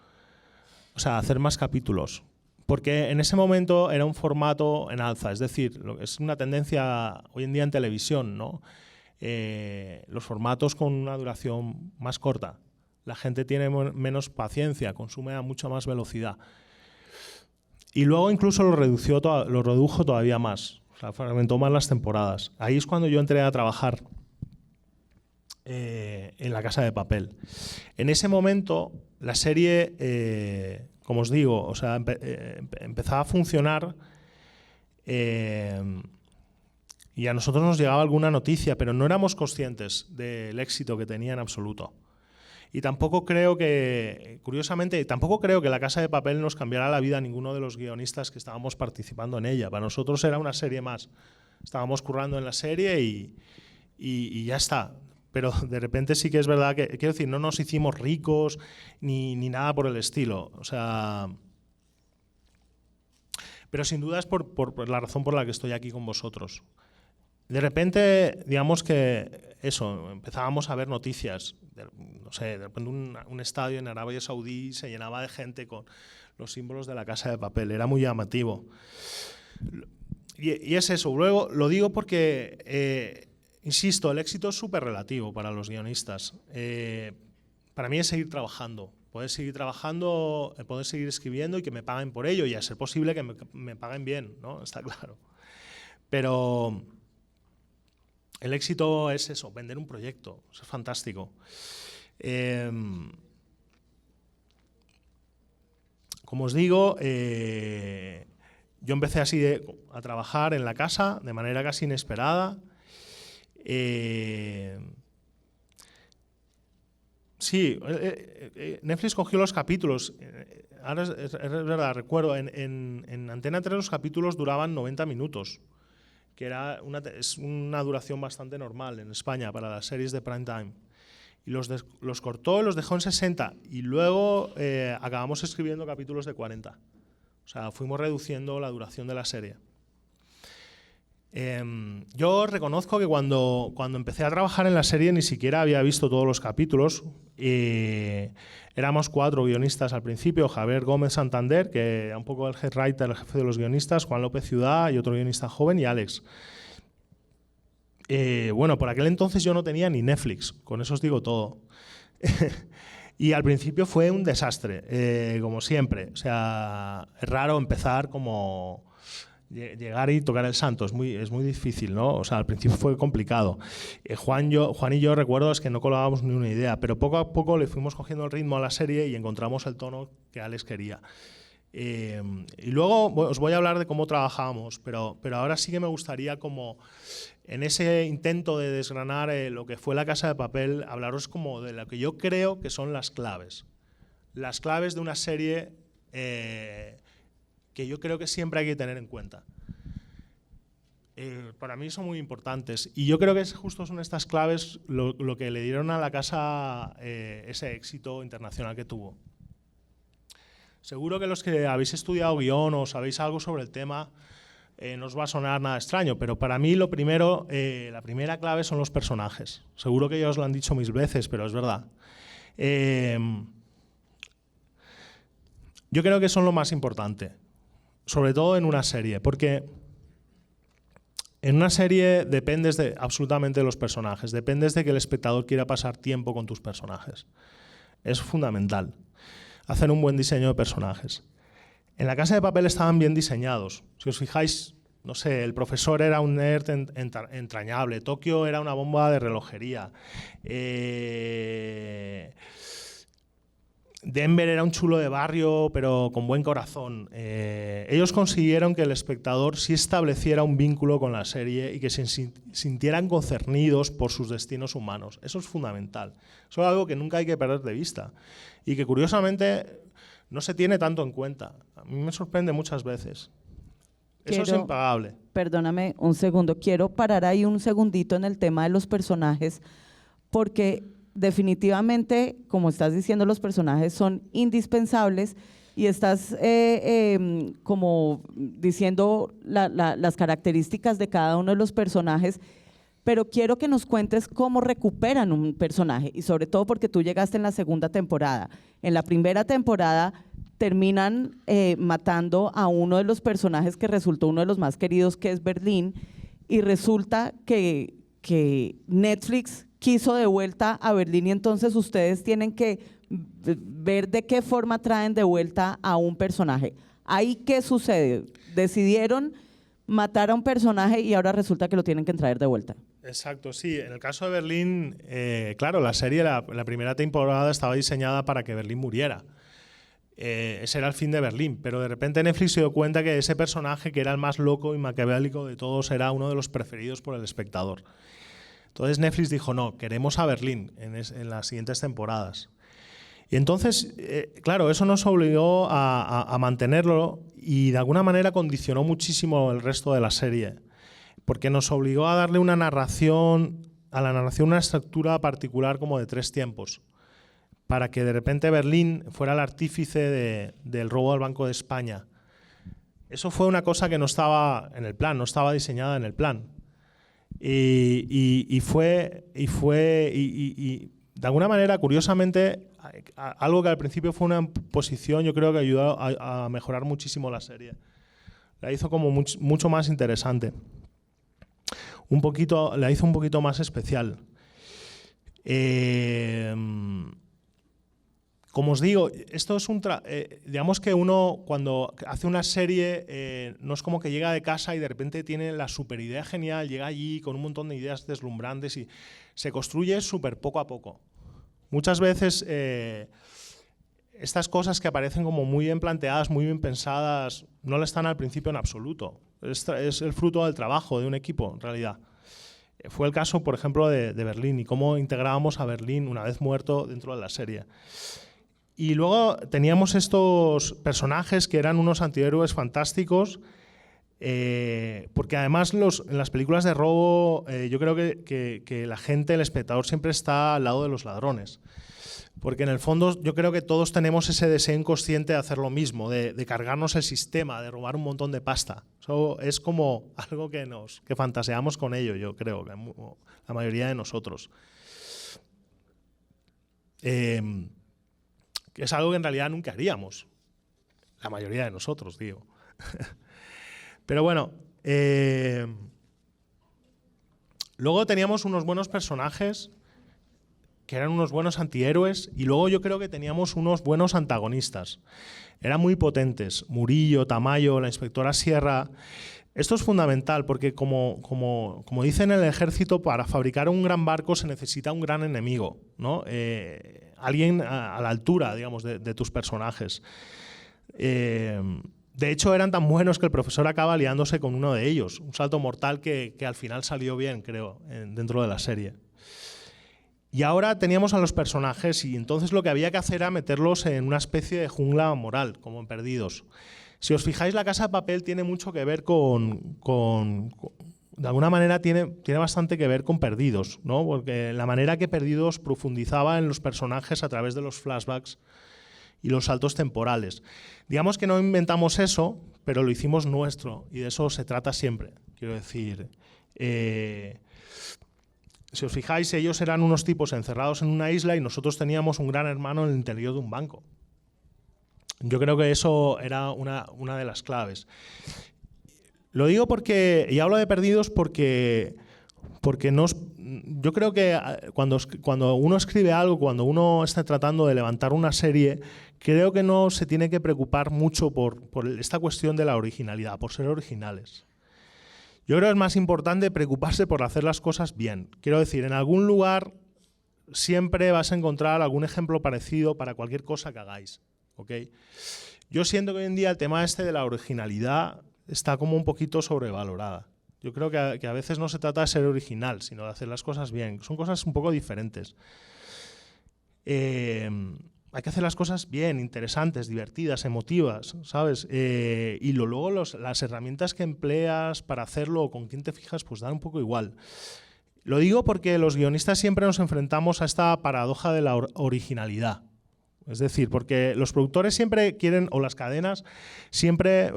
O sea, hacer más capítulos. Porque en ese momento era un formato en alza. Es decir, es una tendencia hoy en día en televisión, ¿no? Los formatos con una duración más corta. La gente tiene menos paciencia, consume a mucha más velocidad. Y luego incluso lo redujo todavía más, o sea, fragmentó más las temporadas. Ahí es cuando yo entré a trabajar en La Casa de Papel. En ese momento la serie, como os digo, o sea, empezaba a funcionar y a nosotros nos llegaba alguna noticia, pero no éramos conscientes del éxito que tenía en absoluto. Y tampoco creo que, curiosamente, La Casa de Papel nos cambiara la vida a ninguno de los guionistas que estábamos participando en ella. Para nosotros era una serie más. Estábamos currando en la serie y ya está. Pero de repente sí que es verdad que, quiero decir, no nos hicimos ricos ni nada por el estilo. O sea, pero sin duda es por la razón por la que estoy aquí con vosotros. De repente, digamos que empezábamos a ver noticias. No sé, de repente un estadio en Arabia Saudí se llenaba de gente con los símbolos de La Casa de Papel. Era muy llamativo. Y es eso. Luego lo digo porque, insisto, el éxito es súper relativo para los guionistas. Para mí es seguir trabajando. Poder seguir trabajando, poder seguir escribiendo y que me paguen por ello. Y a ser posible que me paguen bien, ¿no? Está claro. Pero el éxito es eso, vender un proyecto. Eso es fantástico. Como os digo, yo empecé así a trabajar en la casa de manera casi inesperada. Sí, Netflix cogió los capítulos. Ahora es verdad, recuerdo, en Antena 3 los capítulos duraban 90 minutos. Que es una duración bastante normal en España para las series de prime time. Y los cortó, los dejó en 60 y luego acabamos escribiendo capítulos de 40. O sea, fuimos reduciendo la duración de la serie. Yo reconozco que cuando empecé a trabajar en la serie ni siquiera había visto todos los capítulos. Éramos 4 guionistas al principio, Javier Gómez Santander, que era un poco el head writer, el jefe de los guionistas, Juan López Ciudad y otro guionista joven, y Alex. Bueno, por aquel entonces yo no tenía ni Netflix, con eso os digo todo. Y al principio fue un desastre, como siempre. O sea, es raro empezar como llegar y tocar el santo, es muy difícil, ¿no? O sea, al principio fue complicado. Juan y yo recuerdo es que no colábamos ni una idea, pero poco a poco le fuimos cogiendo el ritmo a la serie y encontramos el tono que Alex quería. Y luego os voy a hablar de cómo trabajábamos, pero ahora sí que me gustaría, como en ese intento de desgranar lo que fue La Casa de Papel, hablaros como de lo que yo creo que son las claves. Las claves de una serie que yo creo que siempre hay que tener en cuenta. Para mí son muy importantes y yo creo que justo son estas claves lo que le dieron a La Casa ese éxito internacional que tuvo. Seguro que los que habéis estudiado guión o sabéis algo sobre el tema no os va a sonar nada extraño, pero para mí la primera clave son los personajes. Seguro que ya os lo han dicho mil veces, pero es verdad. Yo creo que son lo más importante, sobre todo en una serie, porque en una serie dependes absolutamente de los personajes, dependes de que el espectador quiera pasar tiempo con tus personajes. Es fundamental hacer un buen diseño de personajes. En La Casa de Papel estaban bien diseñados. Si os fijáis, no sé, el profesor era un nerd entrañable, Tokio era una bomba de relojería, Denver era un chulo de barrio, pero con buen corazón. Ellos consiguieron que el espectador sí estableciera un vínculo con la serie y que se sintieran concernidos por sus destinos humanos. Eso es fundamental. Eso es algo que nunca hay que perder de vista y que curiosamente no se tiene tanto en cuenta. A mí me sorprende muchas veces. Eso es impagable. Perdóname un segundo, quiero parar ahí un segundito en el tema de los personajes, porque definitivamente, como estás diciendo, los personajes son indispensables y estás como diciendo las características de cada uno de los personajes, pero quiero que nos cuentes cómo recuperan un personaje y sobre todo porque tú llegaste en la segunda temporada. En la primera temporada terminan matando a uno de los personajes que resultó uno de los más queridos, que es Berlín, y resulta que Netflix quiso de vuelta a Berlín y entonces ustedes tienen que ver de qué forma traen de vuelta a un personaje. ¿Ahí qué sucede? Decidieron matar a un personaje y ahora resulta que lo tienen que traer de vuelta. Exacto, sí. En el caso de Berlín, claro, la serie, la primera temporada estaba diseñada para que Berlín muriera. Ese era el fin de Berlín, pero de repente Netflix se dio cuenta que ese personaje, que era el más loco y maquiavélico de todos, era uno de los preferidos por el espectador. Entonces Netflix dijo, no, queremos a Berlín en las siguientes temporadas. Y entonces, claro, eso nos obligó a mantenerlo y de alguna manera condicionó muchísimo el resto de la serie, porque nos obligó a darle a la narración una estructura particular como de 3 tiempos, para que de repente Berlín fuera el artífice del robo al Banco de España. Eso fue una cosa que no estaba en el plan, no estaba diseñada en el plan. Y de alguna manera, curiosamente, algo que al principio fue una imposición, yo creo que ayudó a mejorar muchísimo la serie. La hizo como mucho más interesante. La hizo un poquito más especial. Como os digo, esto es digamos que uno cuando hace una serie no es como que llega de casa y de repente tiene la super idea genial, llega allí con un montón de ideas deslumbrantes y se construye súper poco a poco. Muchas veces estas cosas que aparecen como muy bien planteadas, muy bien pensadas, no lo están al principio en absoluto. Es el fruto del trabajo de un equipo, en realidad. Fue el caso, por ejemplo, de Berlín y cómo integrábamos a Berlín una vez muerto dentro de la serie. Y luego teníamos estos personajes que eran unos antihéroes fantásticos, porque además en las películas de robo yo creo que la gente, el espectador, siempre está al lado de los ladrones. Porque en el fondo yo creo que todos tenemos ese deseo inconsciente de hacer lo mismo, de cargarnos el sistema, de robar un montón de pasta. Eso es como algo que fantaseamos con ello, yo creo, la mayoría de nosotros. Es algo que en realidad nunca haríamos, la mayoría de nosotros, digo. Pero bueno, luego teníamos unos buenos personajes que eran unos buenos antihéroes y luego yo creo que teníamos unos buenos antagonistas. Eran muy potentes, Murillo, Tamayo, la inspectora Sierra, Esto es fundamental porque, como dicen en el ejército, para fabricar un gran barco se necesita un gran enemigo, ¿no? Alguien a la altura, digamos, de tus personajes. De hecho, eran tan buenos que el profesor acaba liándose con uno de ellos. Un salto mortal que al final salió bien, creo, dentro de la serie. Y ahora teníamos a los personajes y entonces lo que había que hacer era meterlos en una especie de jungla moral, como en Perdidos. Si os fijáis, La Casa de Papel tiene mucho que ver de alguna manera tiene bastante que ver con Perdidos, ¿no? Porque la manera que Perdidos profundizaba en los personajes a través de los flashbacks y los saltos temporales. Digamos que no inventamos eso, pero lo hicimos nuestro, y de eso se trata siempre. Quiero decir, si os fijáis, ellos eran unos tipos encerrados en una isla y nosotros teníamos un gran hermano en el interior de un banco. Yo creo que eso era una de las claves. Lo digo porque, y hablo de Perdidos porque yo creo que cuando uno escribe algo, cuando uno está tratando de levantar una serie, creo que no se tiene que preocupar mucho por esta cuestión de la originalidad, por ser originales. Yo creo que es más importante preocuparse por hacer las cosas bien. Quiero decir, en algún lugar siempre vas a encontrar algún ejemplo parecido para cualquier cosa que hagáis, ¿ok? Yo siento que hoy en día el tema este de la originalidad está como un poquito sobrevalorada. Yo creo que a veces no se trata de ser original, sino de hacer las cosas bien. Son cosas un poco diferentes. Hay que hacer las cosas bien, interesantes, divertidas, emotivas, ¿sabes? Y luego las herramientas que empleas para hacerlo o con quién te fijas, pues dan un poco igual. Lo digo porque los guionistas siempre nos enfrentamos a esta paradoja de la originalidad. Es decir, porque los productores siempre quieren, o las cadenas, siempre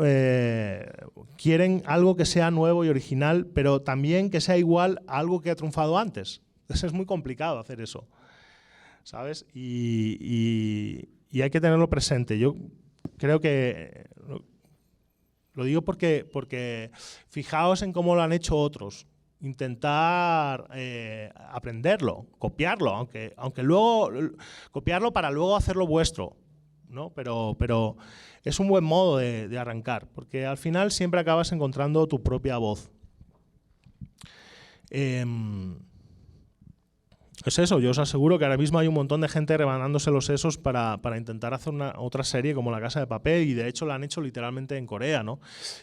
quieren algo que sea nuevo y original, pero también que sea igual a algo que ha triunfado antes. Entonces es muy complicado hacer eso, ¿sabes? Y hay que tenerlo presente. Yo creo que, lo digo porque fijaos en cómo lo han hecho otros. Intentar aprenderlo, copiarlo, aunque luego copiarlo para luego hacerlo vuestro, ¿no? Pero es un buen modo de arrancar, porque al final siempre acabas encontrando tu propia voz. Es eso, yo os aseguro que ahora mismo hay un montón de gente rebanándose los sesos para intentar hacer otra serie como La Casa de Papel, y de hecho la han hecho literalmente en Corea, ¿no?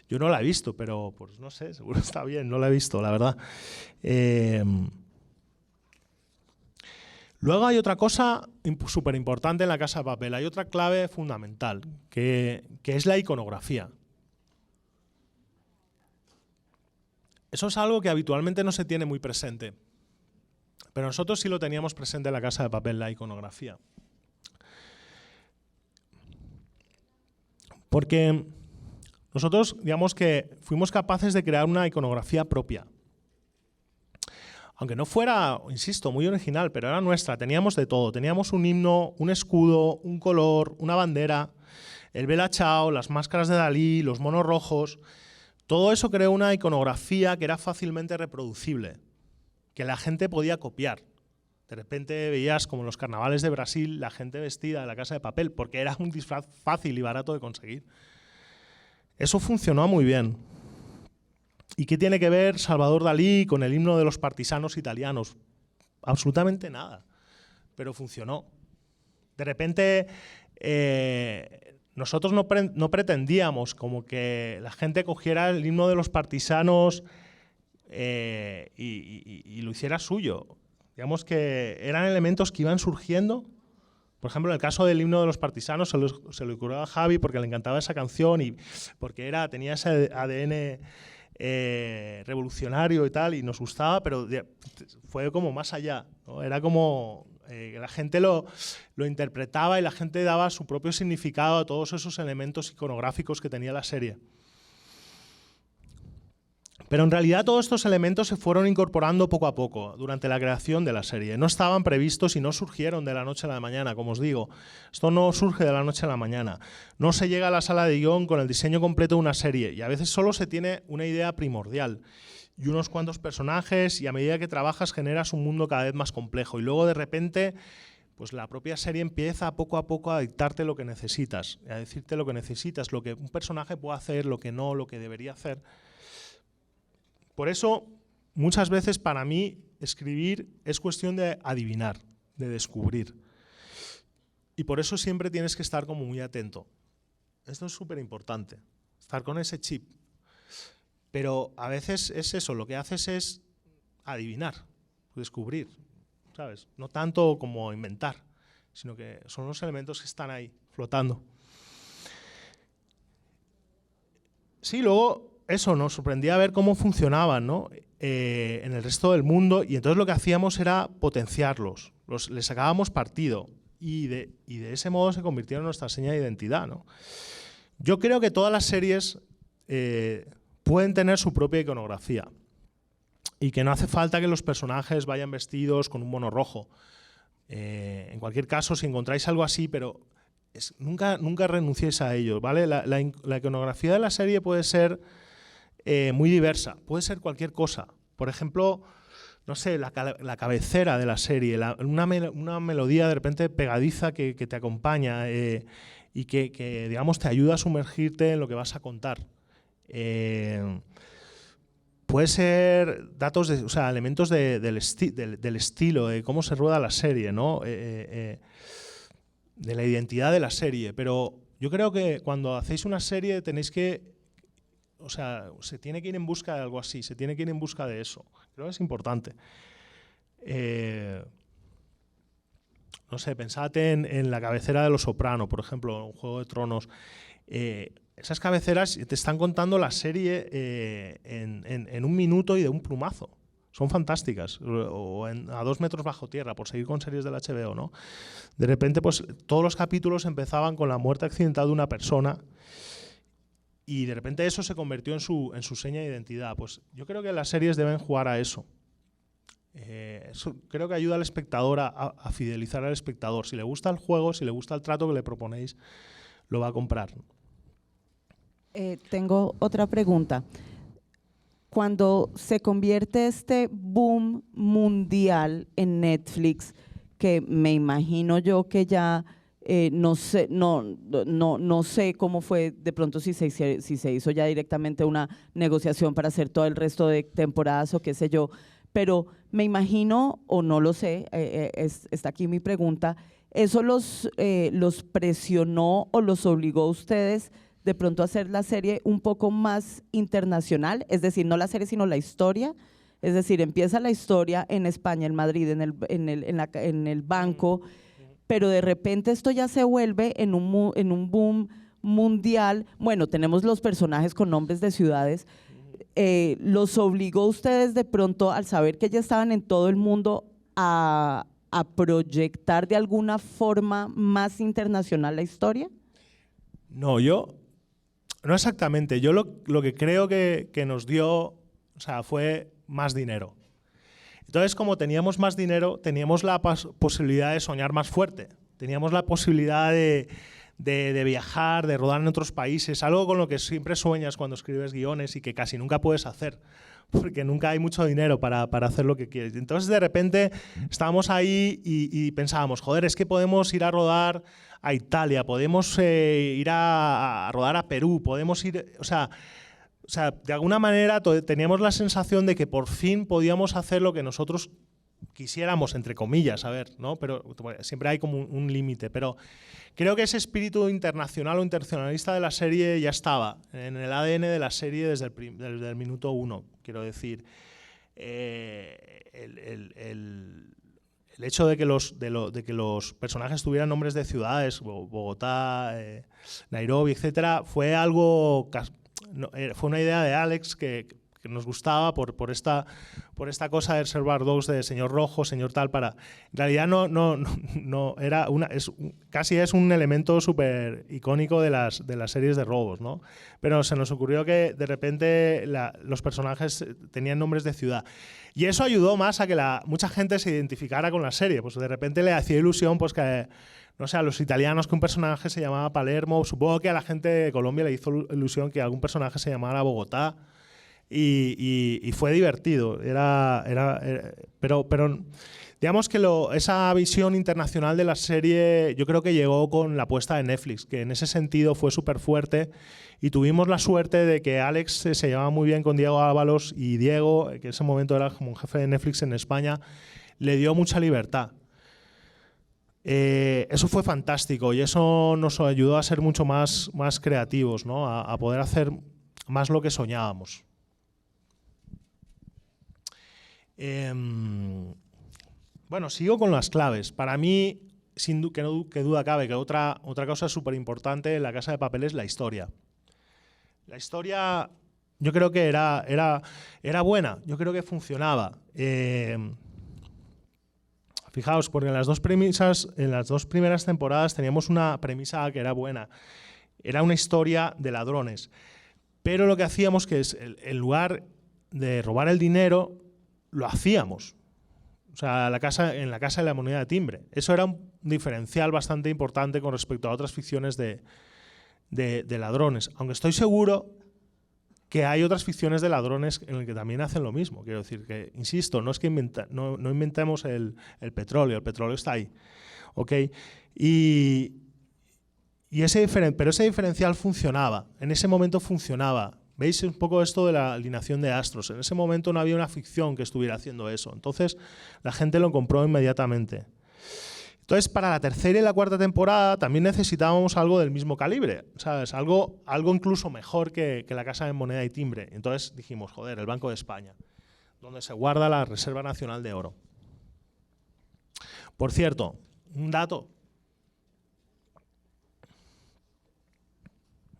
Yo no la he visto, pero pues no sé, seguro está bien, no la he visto, la verdad. Luego hay otra cosa súper importante en La Casa de Papel, hay otra clave fundamental, que es la iconografía. Eso es algo que habitualmente no se tiene muy presente. Pero nosotros sí lo teníamos presente en La Casa de Papel, la iconografía. Porque nosotros, digamos que fuimos capaces de crear una iconografía propia. Aunque no fuera, insisto, muy original, pero era nuestra. Teníamos de todo. Teníamos un himno, un escudo, un color, una bandera, el Bella Ciao, las máscaras de Dalí, los monos rojos. Todo eso creó una iconografía que era fácilmente reproducible, que la gente podía copiar. De repente veías como en los carnavales de Brasil la gente vestida de La Casa de Papel, porque era un disfraz fácil y barato de conseguir. Eso funcionó muy bien. ¿Y qué tiene que ver Salvador Dalí con el himno de los partisanos italianos? Absolutamente nada, pero funcionó. De repente nosotros no pretendíamos como que la gente cogiera el himno de los partisanos y lo hiciera suyo. Digamos que eran elementos que iban surgiendo. Por ejemplo, en el caso del himno de los partisanos se lo ocurrió a Javi porque le encantaba esa canción y porque tenía ese ADN revolucionario y tal, y nos gustaba, pero fue como más allá, ¿no? Era como la gente lo interpretaba y la gente daba su propio significado a todos esos elementos iconográficos que tenía la serie. Pero en realidad todos estos elementos se fueron incorporando poco a poco durante la creación de la serie. No estaban previstos y no surgieron de la noche a la mañana, como os digo. Esto no surge de la noche a la mañana. No se llega a la sala de guión con el diseño completo de una serie y a veces solo se tiene una idea primordial y unos cuantos personajes, y a medida que trabajas generas un mundo cada vez más complejo y luego de repente pues la propia serie empieza poco a poco a dictarte lo que necesitas, a decirte lo que necesitas, lo que un personaje puede hacer, lo que no, lo que debería hacer. Por eso, muchas veces para mí, escribir es cuestión de adivinar, de descubrir. Y por eso siempre tienes que estar como muy atento. Esto es súper importante, estar con ese chip. Pero a veces es eso, lo que haces es adivinar, descubrir, ¿sabes? No tanto como inventar, sino que son los elementos que están ahí, flotando. Sí, luego eso, nos sorprendía ver cómo funcionaban, ¿no? En el resto del mundo, y entonces lo que hacíamos era potenciarlos, les sacábamos partido, y de ese modo se convirtieron en nuestra seña de identidad, ¿no? Yo creo que todas las series pueden tener su propia iconografía y que no hace falta que los personajes vayan vestidos con un mono rojo. En cualquier caso, si encontráis algo así, pero nunca renunciéis a ello, ¿vale? La iconografía de la serie puede ser muy diversa, puede ser cualquier cosa. Por ejemplo, no sé, la cabecera de la serie, una melodía de repente pegadiza que te acompaña y que, digamos, te ayuda a sumergirte en lo que vas a contar. Puede ser datos, o sea, elementos del estilo, de cómo se rueda la serie, ¿no? De la identidad de la serie. Pero yo creo que cuando hacéis una serie tenéis que, o sea, se tiene que ir en busca de algo así, se tiene que ir en busca de eso. Creo que es importante. No sé, pensad en la cabecera de Los Soprano, por ejemplo, en Juego de Tronos. Esas cabeceras te están contando la serie en un minuto y de un plumazo. Son fantásticas. O a 2 metros bajo tierra, por seguir con series del HBO, ¿no? De repente, pues todos los capítulos empezaban con la muerte accidental de una persona y de repente eso se convirtió en su seña de identidad. Pues yo creo que las series deben jugar a eso. Eso creo que ayuda al espectador a fidelizar al espectador. Si le gusta el juego, si le gusta el trato que le proponéis, lo va a comprar. Tengo otra pregunta. Cuando se convierte este boom mundial en Netflix, que me imagino yo que ya no sé cómo fue de pronto si se hizo ya directamente una negociación para hacer todo el resto de temporadas o qué sé yo, pero me imagino, o no lo sé, está aquí mi pregunta, ¿eso los presionó o los obligó a ustedes de pronto a hacer la serie un poco más internacional? Es decir, no la serie sino la historia. Es decir, empieza la historia en España, en Madrid, en el banco, pero de repente esto ya se vuelve en un boom mundial. Bueno, tenemos los personajes con nombres de ciudades. ¿Los obligó a ustedes de pronto, al saber que ya estaban en todo el mundo, a proyectar de alguna forma más internacional la historia? No, no exactamente. Yo lo que creo que nos dio, o sea, fue más dinero. Entonces, como teníamos más dinero, teníamos la posibilidad de soñar más fuerte. Teníamos la posibilidad de viajar, de rodar en otros países, algo con lo que siempre sueñas cuando escribes guiones y que casi nunca puedes hacer, porque nunca hay mucho dinero para hacer lo que quieres. Entonces, de repente, estábamos ahí y pensábamos, joder, es que podemos ir a rodar a Italia, podemos ir a rodar a Perú, podemos ir, o sea, de alguna manera teníamos la sensación de que por fin podíamos hacer lo que nosotros quisiéramos, entre comillas, a ver, ¿no? Pero bueno, siempre hay como un límite, pero creo que ese espíritu internacional o internacionalista de la serie ya estaba en el ADN de la serie desde el minuto 1, quiero decir. El hecho de que los personajes tuvieran nombres de ciudades, Bogotá, Nairobi, etcétera, fue algo, fue una idea de Alex que nos gustaba por esta cosa de reservar dogs de señor rojo, señor tal, en realidad no era casi es un elemento súper icónico de las series de robos, ¿no? Pero se nos ocurrió que de repente los personajes tenían nombres de ciudad. Y eso ayudó más a que mucha gente se identificara con la serie. Pues de repente le hacía ilusión pues que, no sé, a los italianos que un personaje se llamaba Palermo. Supongo que a la gente de Colombia le hizo ilusión que algún personaje se llamara Bogotá. Y fue divertido. Pero Digamos que esa visión internacional de la serie yo creo que llegó con la apuesta de Netflix, que en ese sentido fue súper fuerte, y tuvimos la suerte de que Alex se llevaba muy bien con Diego Ábalos, y Diego, que en ese momento era como un jefe de Netflix en España, le dio mucha libertad. Eso fue fantástico y eso nos ayudó a ser mucho más creativos, ¿no? A poder hacer más lo que soñábamos. Bueno, sigo con las claves. Para mí, sin que duda cabe, que otra cosa súper importante en La Casa de Papel es la historia. La historia yo creo que era buena, yo creo que funcionaba. Fijaos, porque en las dos primeras temporadas teníamos una premisa que era buena. Era una historia de ladrones. Pero lo que hacíamos que es, en lugar de robar el dinero, lo hacíamos. O sea, en la Casa de la Moneda de Timbre. Eso era un diferencial bastante importante con respecto a otras ficciones de ladrones. Aunque estoy seguro que hay otras ficciones de ladrones en las que también hacen lo mismo. Quiero decir que, insisto, no es que no inventemos el petróleo está ahí. ¿Okay? Pero ese diferencial funcionaba, en ese momento funcionaba. ¿Veis un poco esto de la alineación de astros? En ese momento no había una ficción que estuviera haciendo eso. Entonces la gente lo compró inmediatamente. Entonces, para la tercera y la cuarta temporada también necesitábamos algo del mismo calibre, ¿sabes? Algo incluso mejor que La Casa de Moneda y Timbre. Entonces dijimos, joder, el Banco de España, donde se guarda la Reserva Nacional de Oro. Por cierto, un dato.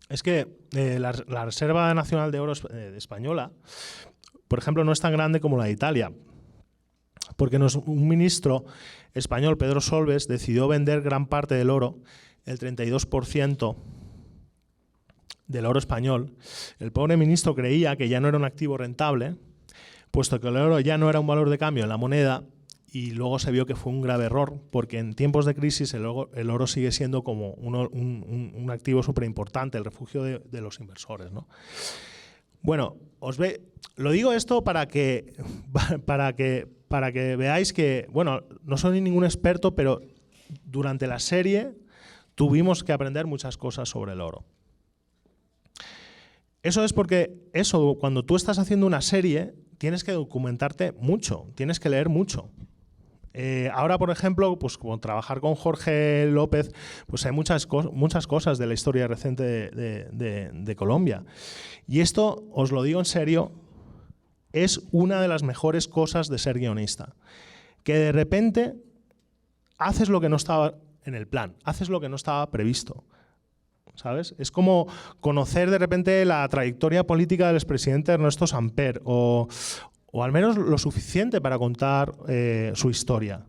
Es que la Reserva Nacional de Oro española, por ejemplo, no es tan grande como la de Italia. Porque un ministro español, Pedro Solbes, decidió vender gran parte del oro, el 32% del oro español. El pobre ministro creía que ya no era un activo rentable, puesto que el oro ya no era un valor de cambio en la moneda, y luego se vio que fue un grave error, porque en tiempos de crisis el oro sigue siendo como un activo súper importante, el refugio de los inversores, ¿no? Bueno, lo digo esto para que veáis que, bueno, no soy ningún experto, pero durante la serie tuvimos que aprender muchas cosas sobre el oro. Eso es porque cuando tú estás haciendo una serie, tienes que documentarte mucho, tienes que leer mucho. Ahora, por ejemplo, pues como trabajar con Jorge López, pues hay muchas cosas de la historia reciente de Colombia. Y esto, os lo digo en serio, es una de las mejores cosas de ser guionista. Que de repente haces lo que no estaba en el plan, haces lo que no estaba previsto. ¿Sabes? Es como conocer de repente la trayectoria política del expresidente Ernesto Samper o al menos lo suficiente para contar su historia.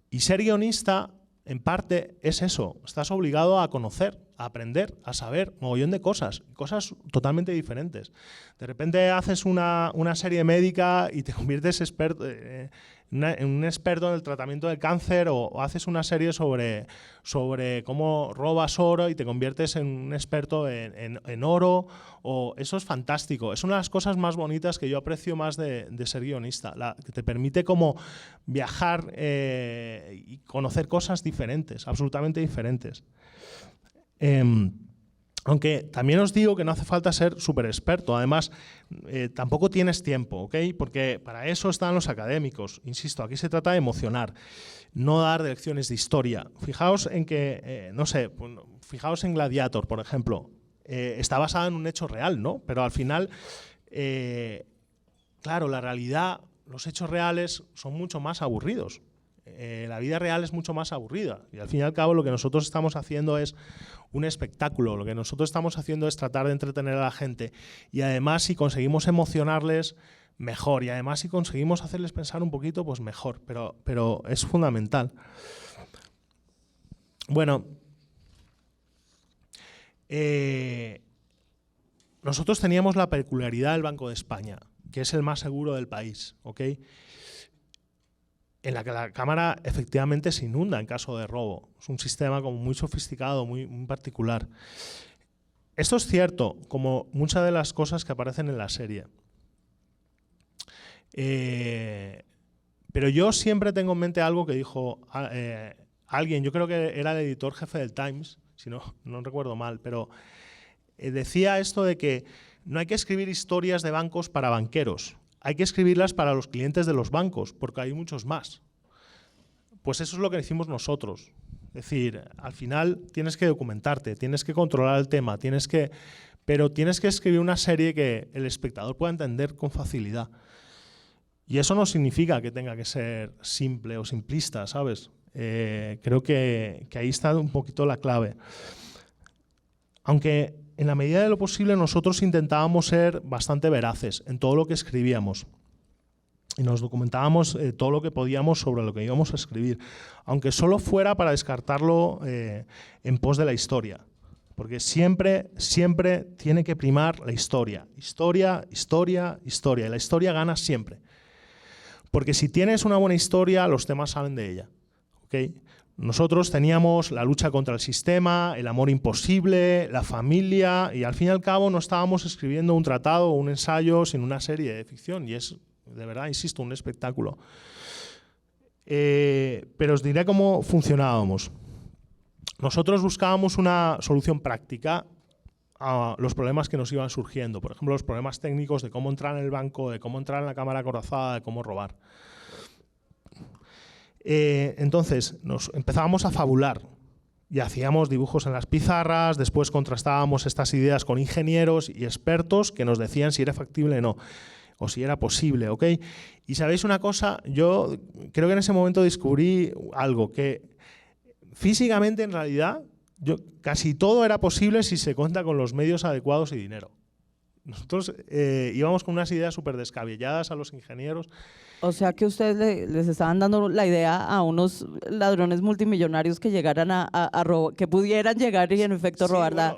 Y ser guionista, en parte, es eso. Estás obligado a conocer, a aprender, a saber mogollón de cosas totalmente diferentes. De repente haces una serie médica y te conviertes en un experto en el tratamiento del cáncer, o haces una serie sobre cómo robas oro y te conviertes en un experto en oro. Eso es fantástico. Es una de las cosas más bonitas que yo aprecio más de ser guionista, que te permite como viajar y conocer cosas diferentes, absolutamente diferentes. Aunque también os digo que no hace falta ser súper experto. Además, tampoco tienes tiempo, ¿ok? Porque para eso están los académicos. Insisto, aquí se trata de emocionar, no dar lecciones de historia. Fijaos en que, fijaos en Gladiator, por ejemplo. Está basada en un hecho real, ¿no? Pero al final, claro, la realidad, los hechos reales son mucho más aburridos. La vida real es mucho más aburrida. Y al fin y al cabo lo que nosotros estamos haciendo es un espectáculo. Lo que nosotros estamos haciendo es tratar de entretener a la gente. Y además, si conseguimos emocionarles, mejor. Y además, si conseguimos hacerles pensar un poquito, pues mejor. Pero es fundamental. Bueno, nosotros teníamos la peculiaridad del Banco de España, que es el más seguro del país, ¿ok? En la que la cámara efectivamente se inunda en caso de robo. Es un sistema como muy sofisticado, muy particular. Esto es cierto, como muchas de las cosas que aparecen en la serie. Pero yo siempre tengo en mente algo que dijo alguien, yo creo que era el editor jefe del Times, si no recuerdo mal, pero decía esto de que no hay que escribir historias de bancos para banqueros, hay que escribirlas para los clientes de los bancos, porque hay muchos más. Pues eso es lo que hicimos nosotros. Es decir, al final tienes que documentarte, tienes que controlar el tema, pero tienes que escribir una serie que el espectador pueda entender con facilidad. Y eso no significa que tenga que ser simple o simplista, ¿sabes? Creo que ahí está un poquito la clave. Aunque en la medida de lo posible nosotros intentábamos ser bastante veraces en todo lo que escribíamos. Y nos documentábamos todo lo que podíamos sobre lo que íbamos a escribir, aunque solo fuera para descartarlo en pos de la historia. Porque siempre tiene que primar la historia. Historia, historia, historia. Y la historia gana siempre. Porque si tienes una buena historia, los temas salen de ella. ¿Okay? Nosotros teníamos la lucha contra el sistema, el amor imposible, la familia, y al fin y al cabo no estábamos escribiendo un tratado o un ensayo, sino una serie de ficción. Y es, de verdad, insisto, un espectáculo. Pero os diré cómo funcionábamos. Nosotros buscábamos una solución práctica a los problemas que nos iban surgiendo. Por ejemplo, los problemas técnicos de cómo entrar en el banco, de cómo entrar en la cámara acorazada, de cómo robar. Entonces, nos empezábamos a fabular y hacíamos dibujos en las pizarras, después contrastábamos estas ideas con ingenieros y expertos que nos decían si era factible o no, o si era posible, ¿ok? Y ¿sabéis una cosa? Yo creo que en ese momento descubrí algo, que físicamente en realidad casi todo era posible si se cuenta con los medios adecuados y dinero. Nosotros íbamos con unas ideas súper descabelladas a los ingenieros. O sea que ustedes les estaban dando la idea a unos ladrones multimillonarios que llegaran a robar, que pudieran llegar y en efecto robar.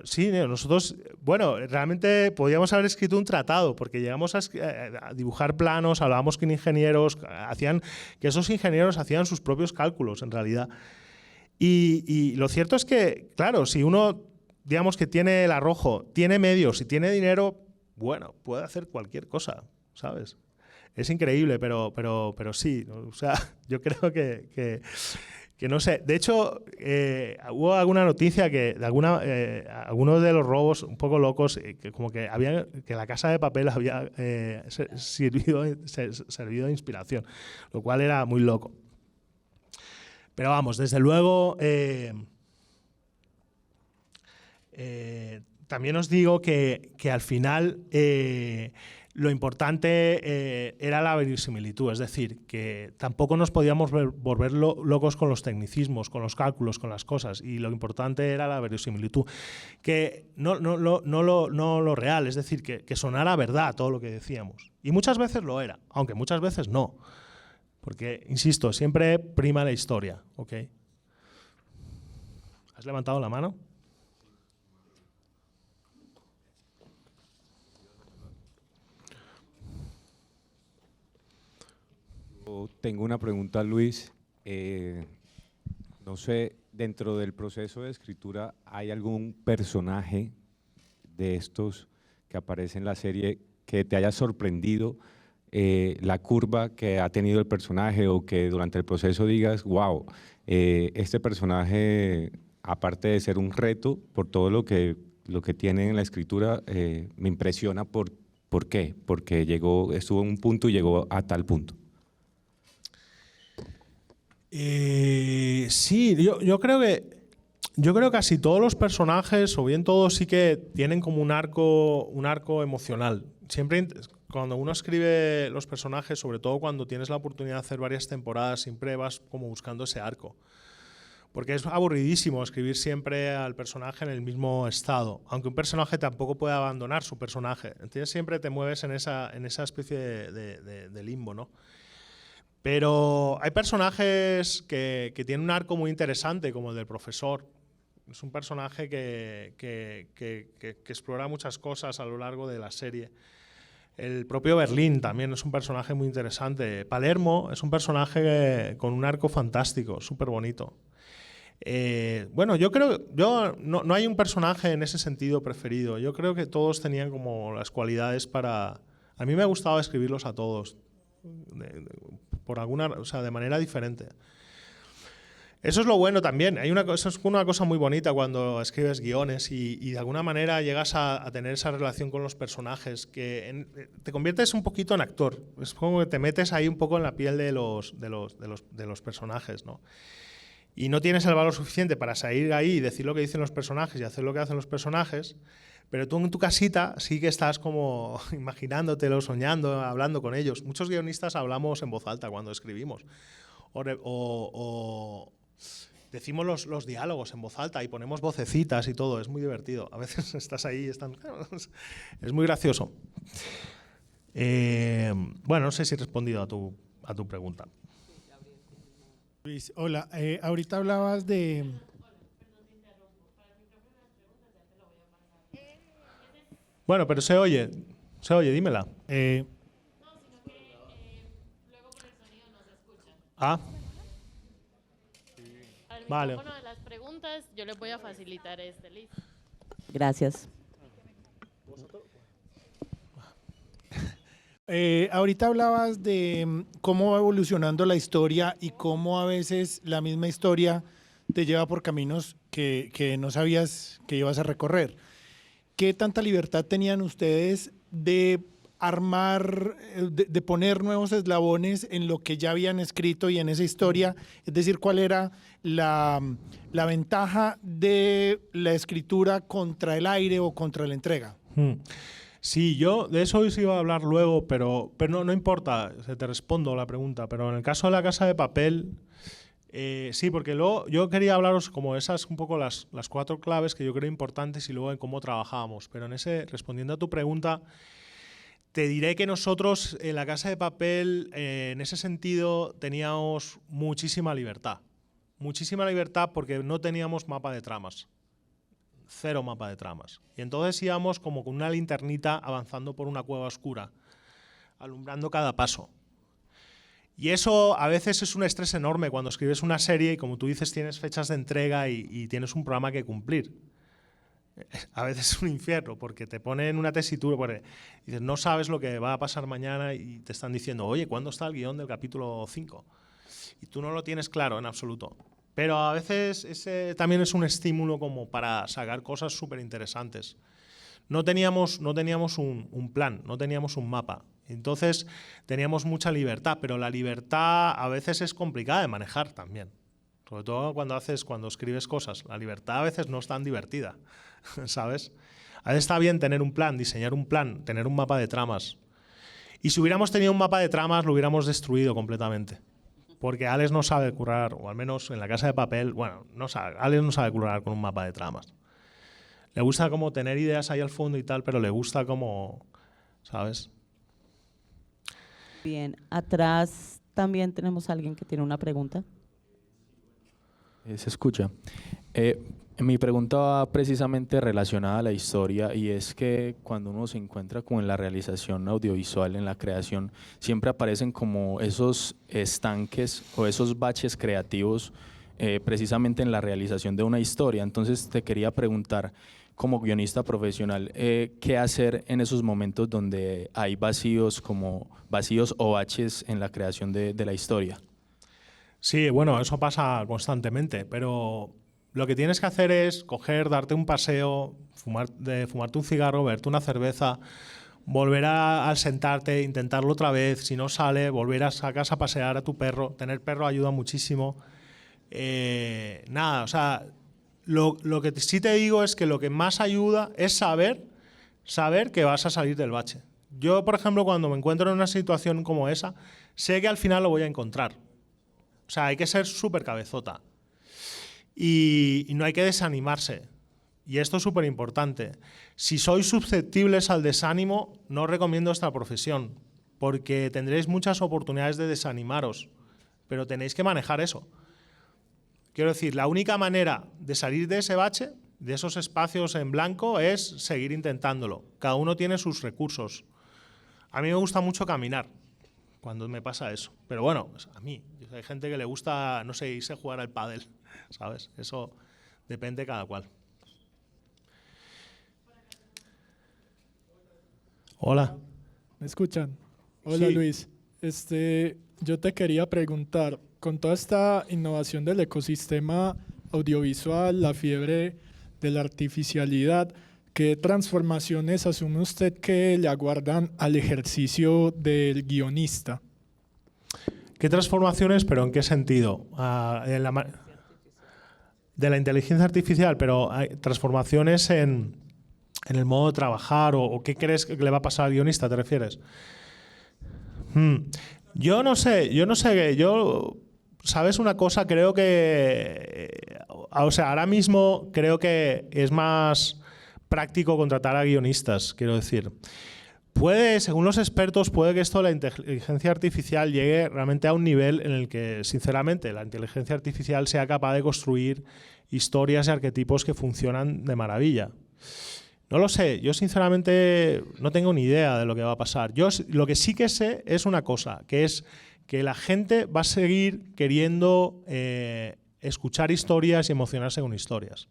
Sí, nosotros, bueno, realmente podíamos haber escrito un tratado, porque llegamos a dibujar planos, hablábamos con ingenieros, que esos ingenieros hacían sus propios cálculos en realidad. Y lo cierto es que, claro, si uno, digamos que tiene el arrojo, tiene medios y tiene dinero, bueno, puede hacer cualquier cosa, ¿sabes? Es increíble, pero sí, o sea, yo creo que no sé. De hecho, hubo alguna noticia que de algunos de los robos un poco locos, que como que la Casa de Papel había servido de inspiración, lo cual era muy loco. Pero vamos, desde luego, también os digo que al final lo importante era la verosimilitud, es decir, que tampoco nos podíamos volver locos con los tecnicismos, con los cálculos, con las cosas, y lo importante era la verosimilitud, que no lo real, es decir, que sonara verdad todo lo que decíamos. Y muchas veces lo era, aunque muchas veces no. Porque, insisto, siempre prima la historia, ¿ok? ¿Has levantado la mano? Yo tengo una pregunta, Luis. No sé, dentro del proceso de escritura, ¿hay algún personaje de estos que aparece en la serie que te haya sorprendido? La curva que ha tenido el personaje, o que durante el proceso digas, wow, este personaje, aparte de ser un reto por todo lo que tiene en la escritura, me impresiona ¿por qué? Porque estuvo en un punto y llegó a tal punto. Sí, yo creo que casi todos los personajes, o bien todos, sí que tienen como un arco emocional. Siempre, cuando uno escribe los personajes, sobre todo cuando tienes la oportunidad de hacer varias temporadas, siempre vas como buscando ese arco. Porque es aburridísimo escribir siempre al personaje en el mismo estado, aunque un personaje tampoco puede abandonar su personaje. Entonces siempre te mueves en esa especie de limbo, ¿no? Pero hay personajes que tienen un arco muy interesante, como el del profesor. Es un personaje que explora muchas cosas a lo largo de la serie. El propio Berlín también es un personaje muy interesante. Palermo es un personaje con un arco fantástico, súper bonito. Bueno, no hay un personaje en ese sentido preferido. Yo creo que todos tenían como las cualidades para... A mí me ha gustado escribirlos a todos. por alguna, o sea, de manera diferente. Eso es lo bueno también. Eso es una cosa muy bonita cuando escribes guiones y de alguna manera llegas a tener esa relación con los personajes, que te conviertes un poquito en actor. Es como que te metes ahí un poco en la piel de los personajes, ¿no? Y no tienes el valor suficiente para salir ahí y decir lo que dicen los personajes y hacer lo que hacen los personajes, pero tú en tu casita sí que estás como imaginándotelo, soñando, hablando con ellos. Muchos guionistas hablamos en voz alta cuando escribimos. O decimos los diálogos en voz alta y ponemos vocecitas y todo. Es muy divertido. A veces estás ahí y es muy gracioso. Bueno, no sé si he respondido a tu pregunta. Luis, hola. Ahorita hablabas de... Bueno, pero se oye, dímela. Ah. Al Vale. micrófono de las preguntas, yo les voy a facilitar listo. Gracias. Ahorita hablabas de cómo va evolucionando la historia y cómo a veces la misma historia te lleva por caminos que no sabías que ibas a recorrer. ¿Qué tanta libertad tenían ustedes de armar, de poner nuevos eslabones en lo que ya habían escrito y en esa historia? Es decir, ¿cuál era la ventaja de la escritura contra el aire o contra la entrega? Sí, yo de eso os iba a hablar luego, pero no importa, te respondo la pregunta. Pero en el caso de La Casa de Papel, sí, porque luego yo quería hablaros como esas un poco las 4 claves que yo creo importantes y luego en cómo trabajábamos. Pero respondiendo a tu pregunta, te diré que nosotros en La Casa de Papel, en ese sentido, teníamos muchísima libertad. Muchísima libertad porque no teníamos mapa de tramas. 0 mapa de tramas. Y entonces íbamos como con una linternita avanzando por una cueva oscura, alumbrando cada paso. Y eso a veces es un estrés enorme cuando escribes una serie y, como tú dices, tienes fechas de entrega y tienes un programa que cumplir. A veces es un infierno porque te ponen una tesitura, porque dices, no sabes lo que va a pasar mañana y te están diciendo, oye, ¿cuándo está el guión del capítulo 5? Y tú no lo tienes claro en absoluto. Pero a veces ese también es un estímulo como para sacar cosas súper interesantes. No teníamos un plan, no teníamos un mapa. Entonces teníamos mucha libertad, pero la libertad a veces es complicada de manejar también. Sobre todo cuando escribes cosas. La libertad a veces no es tan divertida, ¿sabes? A veces está bien tener un plan, diseñar un plan, tener un mapa de tramas. Y si hubiéramos tenido un mapa de tramas, lo hubiéramos destruido completamente. Porque Alex no sabe currar, o al menos en La Casa de Papel, bueno, Alex no sabe currar con un mapa de tramas. Le gusta como tener ideas ahí al fondo y tal, pero le gusta como, ¿sabes? Bien, atrás también tenemos a alguien que tiene una pregunta. Se escucha. Mi pregunta va precisamente relacionada a la historia, y es que cuando uno se encuentra con la realización audiovisual, en la creación, siempre aparecen como esos estanques o esos baches creativos precisamente en la realización de una historia. Entonces te quería preguntar, como guionista profesional, ¿qué hacer en esos momentos donde hay vacíos o baches en la creación de la historia? Sí, bueno, eso pasa constantemente, pero lo que tienes que hacer es darte un paseo, fumarte un cigarro, beberte una cerveza, volver a sentarte, intentarlo otra vez. Si no sale, volver a casa a pasear a tu perro. Tener perro ayuda muchísimo. O sea, lo que sí te digo es que lo que más ayuda es saber que vas a salir del bache. Yo, por ejemplo, cuando me encuentro en una situación como esa, sé que al final lo voy a encontrar. O sea, hay que ser súper cabezota. Y no hay que desanimarse. Y esto es súper importante. Si sois susceptibles al desánimo, no os recomiendo esta profesión, porque tendréis muchas oportunidades de desanimaros, pero tenéis que manejar eso. Quiero decir, la única manera de salir de ese bache, de esos espacios en blanco, es seguir intentándolo. Cada uno tiene sus recursos. A mí me gusta mucho caminar cuando me pasa eso. Pero bueno, a mí, hay gente que le gusta, no sé, irse a jugar al pádel, ¿sabes? Eso depende de cada cual. Hola. ¿Me escuchan? Hola, Sí. Luis. Yo te quería preguntar, con toda esta innovación del ecosistema audiovisual, la fiebre de la artificialidad, ¿qué transformaciones asume usted que le aguardan al ejercicio del guionista? ¿Qué transformaciones, pero en qué sentido? De la inteligencia artificial, pero hay transformaciones en el modo de trabajar o qué crees que le va a pasar al guionista, ¿te refieres? Yo no sé, ¿sabes una cosa? Creo que, o sea, ahora mismo creo que es más práctico contratar a guionistas, quiero decir. Según los expertos, puede que esto de la inteligencia artificial llegue realmente a un nivel en el que, sinceramente, la inteligencia artificial sea capaz de construir historias y arquetipos que funcionan de maravilla. No lo sé, yo sinceramente no tengo ni idea de lo que va a pasar. Yo lo que sí que sé es una cosa, que es que la gente va a seguir queriendo escuchar historias y emocionarse con historias.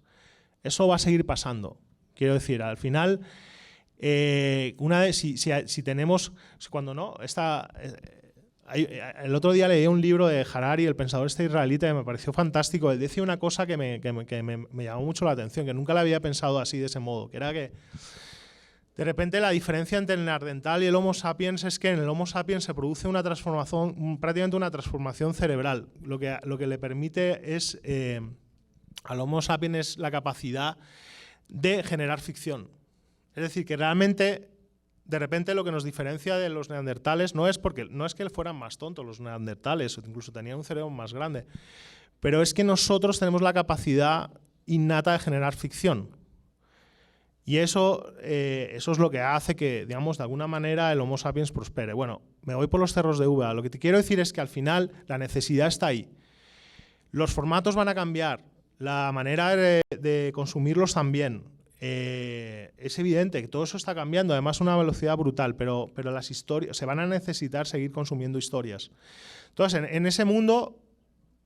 Eso va a seguir pasando. Quiero decir, al final, si tenemos, cuando no, el otro día leí un libro de Harari, el pensador israelita, y me pareció fantástico. Él decía una cosa que me llamó mucho la atención, que nunca la había pensado así, de ese modo, que era que de repente la diferencia entre el neandertal y el Homo sapiens es que en el Homo sapiens se produce una transformación, prácticamente una transformación cerebral. Lo que le permite es al Homo sapiens la capacidad de generar ficción. Es decir, que realmente, de repente, lo que nos diferencia de los neandertales no es que fueran más tontos los neandertales, o incluso tenían un cerebro más grande, pero es que nosotros tenemos la capacidad innata de generar ficción. Y eso es lo que hace que, digamos, de alguna manera el Homo sapiens prospere. Bueno, me voy por los cerros de Úbeda. Lo que te quiero decir es que al final la necesidad está ahí. Los formatos van a cambiar, la manera de consumirlos también. Es evidente que todo eso está cambiando, además a una velocidad brutal, pero las historias se van a necesitar seguir consumiendo historias. Entonces, en ese mundo,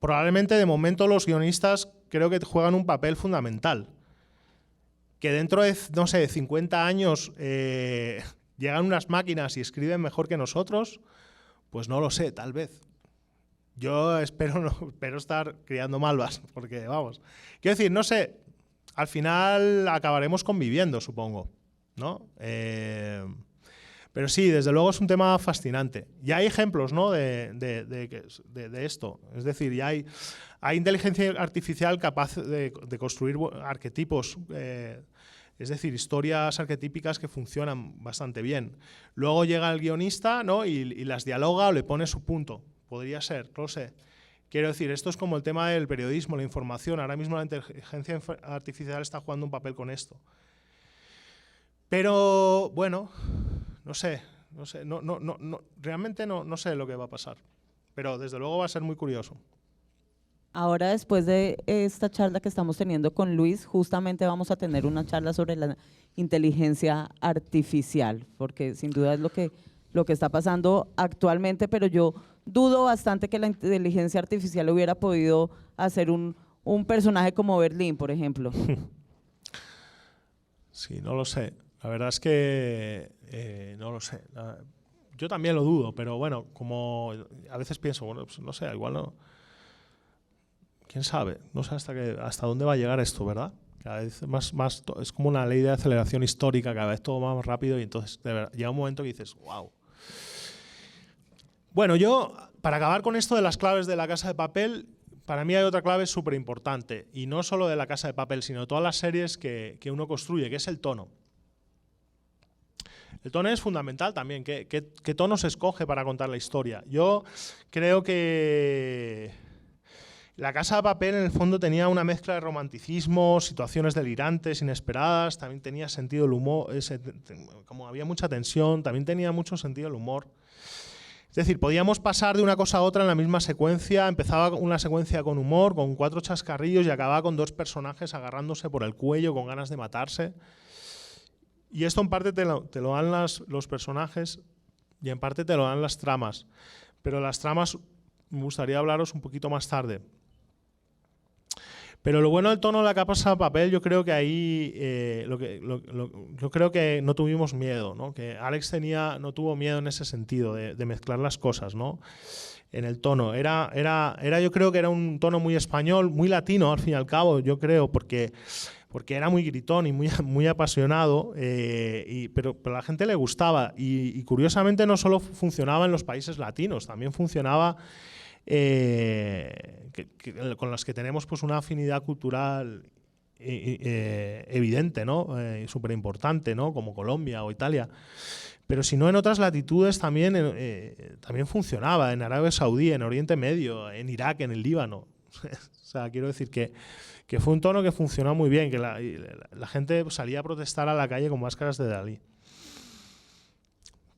probablemente de momento los guionistas creo que juegan un papel fundamental. Que dentro de, no sé, 50 años llegan unas máquinas y escriben mejor que nosotros, pues no lo sé, tal vez. Yo espero estar criando malvas, porque vamos. Quiero decir, no sé, al final acabaremos conviviendo, supongo, ¿no? Pero sí, desde luego es un tema fascinante. Ya hay ejemplos, ¿no?, de esto. Es decir, ya hay inteligencia artificial capaz de construir arquetipos, es decir, historias arquetípicas que funcionan bastante bien. Luego llega el guionista, ¿no?, y las dialoga o le pone su punto. Podría ser, no lo sé. Quiero decir, esto es como el tema del periodismo, la información. Ahora mismo la inteligencia artificial está jugando un papel con esto. Pero, bueno, no sé, realmente no sé lo que va a pasar. Pero desde luego va a ser muy curioso. Ahora, después de esta charla que estamos teniendo con Luis, justamente vamos a tener una charla sobre la inteligencia artificial, porque sin duda es lo que está pasando actualmente, pero yo dudo bastante que la inteligencia artificial hubiera podido hacer un personaje como Berlín, por ejemplo. Sí, no lo sé. La verdad es que no lo sé. Yo también lo dudo, pero bueno, como a veces pienso, bueno, pues no sé, igual no. ¿Quién sabe? No sé hasta dónde va a llegar esto, ¿verdad? Cada vez más es como una ley de aceleración histórica, cada vez todo más rápido y entonces de verdad, llega un momento que dices, wow. Bueno, yo, para acabar con esto de las claves de La Casa de Papel, para mí hay otra clave súper importante, y no solo de La Casa de Papel, sino de todas las series que uno construye, que es el tono. El tono es fundamental también. ¿Qué tono se escoge para contar la historia? Yo creo que La Casa de Papel en el fondo tenía una mezcla de romanticismo, situaciones delirantes, inesperadas, también tenía sentido del humor, como había mucha tensión, también tenía mucho sentido el humor. Es decir, podíamos pasar de una cosa a otra en la misma secuencia, empezaba una secuencia con humor, con 4 chascarrillos y acababa con 2 personajes agarrándose por el cuello con ganas de matarse. Y esto en parte te lo dan los personajes y en parte te lo dan las tramas. Pero las tramas me gustaría hablaros un poquito más tarde. Pero lo bueno del tono de La Casa de Papel, yo creo que ahí yo creo que no tuvimos miedo, ¿no? Que Alex no tuvo miedo en ese sentido de mezclar las cosas, ¿no? En el tono. Yo creo que era un tono muy español, muy latino al fin y al cabo, yo creo, porque era muy gritón y muy apasionado, pero a la gente le gustaba. Y curiosamente no solo funcionaba en los países latinos, también funcionaba con las que tenemos pues una afinidad cultural evidente, ¿no? Súper importante, ¿no? Como Colombia o Italia. Pero si no, en otras latitudes también funcionaba, en Arabia Saudí, en Oriente Medio, en Irak, en el Líbano. O sea, quiero decir que fue un tono que funcionó muy bien, que la gente salía a protestar a la calle con máscaras de Dalí.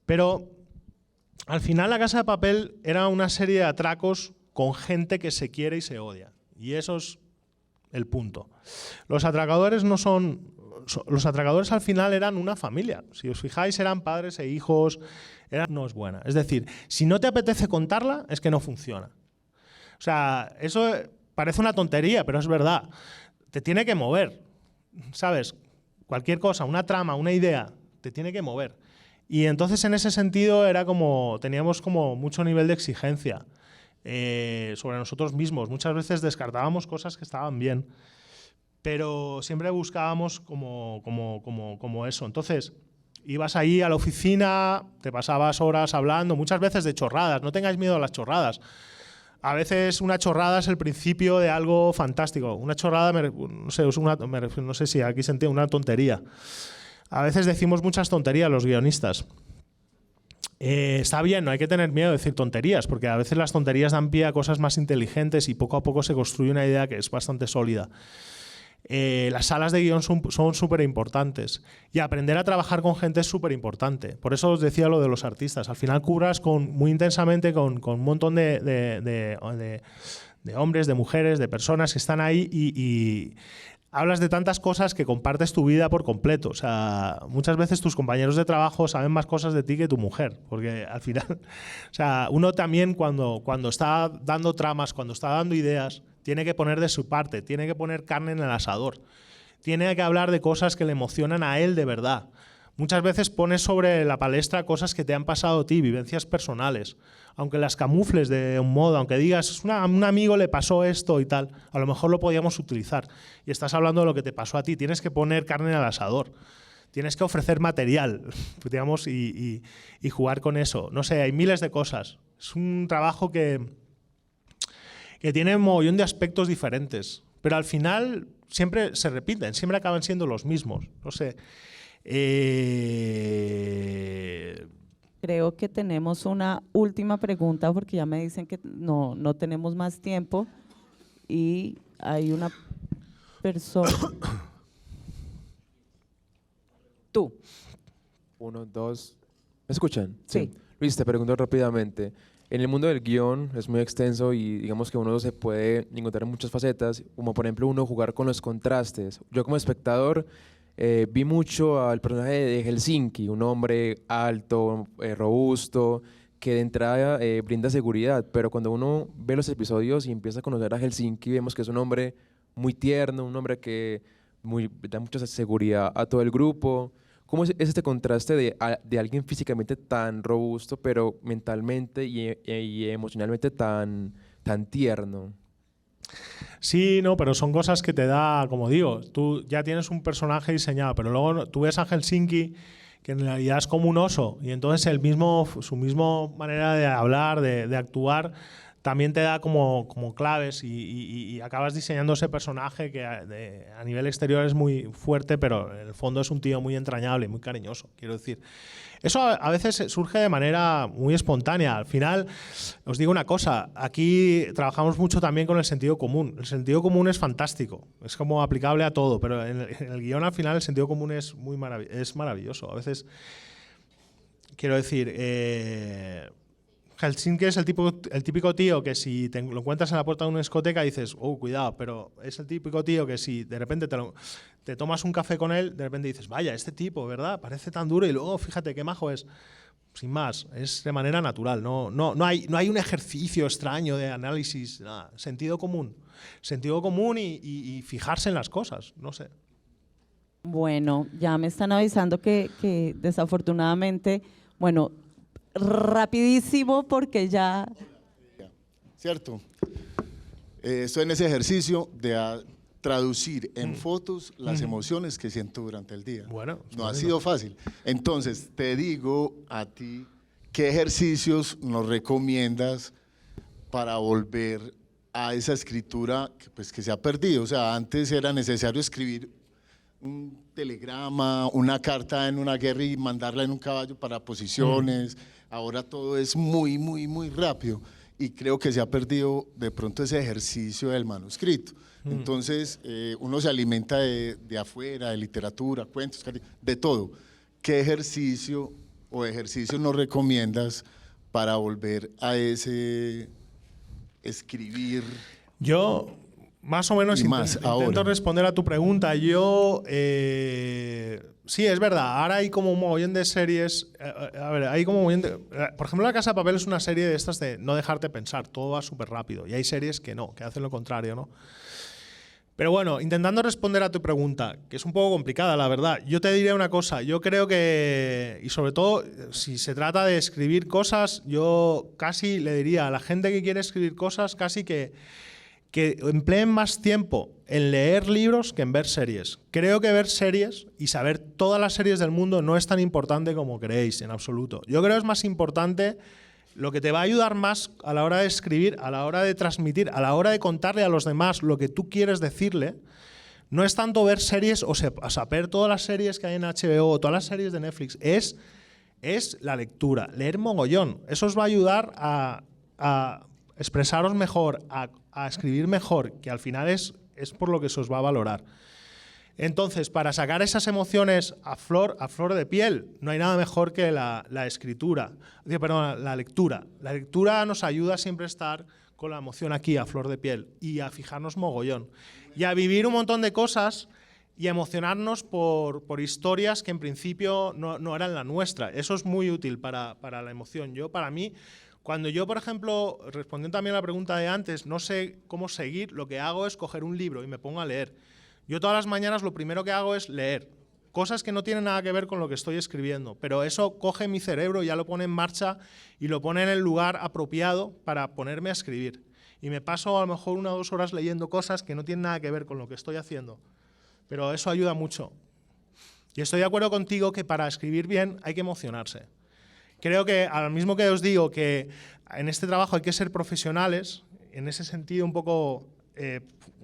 Pero al final La Casa de Papel era una serie de atracos con gente que se quiere y se odia. Y eso es el punto. Los atracadores los atracadores al final eran una familia. Si os fijáis, eran padres e hijos. No es buena. Es decir, si no te apetece contarla, es que no funciona. O sea, eso parece una tontería, pero es verdad. Te tiene que mover, ¿sabes? Cualquier cosa, una trama, una idea, te tiene que mover. Y entonces en ese sentido teníamos como mucho nivel de exigencia sobre nosotros mismos. Muchas veces descartábamos cosas que estaban bien, pero siempre buscábamos como eso. Entonces, ibas ahí a la oficina, te pasabas horas hablando, muchas veces de chorradas. No tengáis miedo a las chorradas. A veces una chorrada es el principio de algo fantástico. Una chorrada, no sé si aquí se entiende, una tontería. A veces decimos muchas tonterías los guionistas. Está bien, no hay que tener miedo de decir tonterías, porque a veces las tonterías dan pie a cosas más inteligentes y poco a poco se construye una idea que es bastante sólida. Las salas de guión son súper importantes y aprender a trabajar con gente es súper importante. Por eso os decía lo de los artistas. Al final curras muy intensamente con un montón de hombres, de mujeres, de personas que están ahí y hablas de tantas cosas que compartes tu vida por completo. O sea, muchas veces tus compañeros de trabajo saben más cosas de ti que tu mujer, porque al final, o sea, uno también cuando está dando tramas, cuando está dando ideas, tiene que poner de su parte, tiene que poner carne en el asador, tiene que hablar de cosas que le emocionan a él de verdad. Muchas veces pones sobre la palestra cosas que te han pasado a ti, vivencias personales. Aunque las camufles de un modo, aunque digas, a un amigo le pasó esto y tal, a lo mejor lo podíamos utilizar. Y estás hablando de lo que te pasó a ti. Tienes que poner carne en el asador. Tienes que ofrecer material, digamos, y jugar con eso. No sé, hay miles de cosas. Es un trabajo que tiene un mogollón de aspectos diferentes. Pero al final siempre se repiten, siempre acaban siendo los mismos. No sé. Creo que tenemos una última pregunta porque ya me dicen que no tenemos más tiempo y hay una persona. Tú. 1, 2. ¿Me escuchan? Sí. Luis, te pregunto rápidamente. En el mundo del guión es muy extenso y digamos que uno se puede encontrar muchas facetas, como por ejemplo uno jugar con los contrastes. Yo como espectador vi mucho al personaje de Helsinki, un hombre alto, robusto, que de entrada brinda seguridad, pero cuando uno ve los episodios y empieza a conocer a Helsinki, vemos que es un hombre muy tierno, un hombre que da mucha seguridad a todo el grupo. ¿Cómo es este contraste de alguien físicamente tan robusto, pero mentalmente y emocionalmente tan tierno? Sí, no, pero son cosas que te da, como digo, tú ya tienes un personaje diseñado, pero luego tú ves a Helsinki, que en realidad es como un oso, y entonces su mismo manera de hablar, de actuar, también te da como claves y acabas diseñando ese personaje que a nivel exterior es muy fuerte, pero en el fondo es un tío muy entrañable y muy cariñoso, quiero decir. Eso a veces surge de manera muy espontánea. Al final, os digo una cosa, aquí trabajamos mucho también con el sentido común. El sentido común es fantástico, es como aplicable a todo, pero en el guión al final el sentido común es maravilloso. A veces, quiero decir, Helsinki es el típico tío que si lo encuentras en la puerta de una discoteca dices, oh, cuidado, pero es el típico tío que si de repente te tomas un café con él, de repente dices, vaya, este tipo, ¿verdad? Parece tan duro y luego fíjate qué majo es. sin más, es de manera natural, no hay un ejercicio extraño de análisis, nada. Sentido común y fijarse en las cosas, no sé. Bueno, ya me están avisando que desafortunadamente, bueno, rapidísimo porque ya... Cierto. Estoy en ese ejercicio de traducir en fotos las emociones que siento durante el día. Bueno, no ha sido fácil. Entonces, te digo a ti, ¿qué ejercicios nos recomiendas para volver a esa escritura que se ha perdido? O sea, antes era necesario escribir un telegrama, una carta en una guerra y mandarla en un caballo para posiciones. Ahora todo es muy, muy, muy rápido. Y creo que se ha perdido de pronto ese ejercicio del manuscrito. Entonces, uno se alimenta de afuera, de literatura, cuentos, de todo. ¿Qué ejercicio o ejercicios nos recomiendas para volver a ese escribir? Yo, más o menos, intento responder a tu pregunta. Yo, sí, es verdad, ahora hay como un mogollón de series. Hay como un mogollón de, por ejemplo, La Casa de Papel es una serie de estas de no dejarte pensar, todo va súper rápido. Y hay series que no, que hacen lo contrario, ¿no? Pero bueno, intentando responder a tu pregunta, que es un poco complicada, la verdad, yo te diría una cosa. Yo creo que, y sobre todo, si se trata de escribir cosas, yo casi le diría a la gente que quiere escribir cosas, casi que empleen más tiempo en leer libros que en ver series. Creo que ver series y saber todas las series del mundo no es tan importante como creéis, en absoluto. Yo creo que es más importante lo que te va a ayudar más a la hora de escribir, a la hora de transmitir, a la hora de contarle a los demás lo que tú quieres decirle. No es tanto ver series o saber todas las series que hay en HBO o todas las series de Netflix. Es la lectura, leer mogollón. Eso os va a ayudar a expresaros mejor, a escribir mejor, que al final es por lo que se os va a valorar. Entonces, para sacar esas emociones a flor de piel, no hay nada mejor que la lectura. La lectura nos ayuda siempre a estar con la emoción aquí, a flor de piel, y a fijarnos mogollón. Y a vivir un montón de cosas y a emocionarnos por historias que en principio no eran la nuestra. Eso es muy útil para la emoción. Para mí, cuando yo, por ejemplo, respondiendo también a la pregunta de antes, no sé cómo seguir, lo que hago es coger un libro y me pongo a leer. Yo todas las mañanas lo primero que hago es leer, cosas que no tienen nada que ver con lo que estoy escribiendo, pero eso coge mi cerebro, ya lo pone en marcha y lo pone en el lugar apropiado para ponerme a escribir. Y me paso a lo mejor 1 o 2 horas leyendo cosas que no tienen nada que ver con lo que estoy haciendo, pero eso ayuda mucho. Y estoy de acuerdo contigo que para escribir bien hay que emocionarse. Creo que, al mismo que os digo que en este trabajo hay que ser profesionales, en ese sentido un poco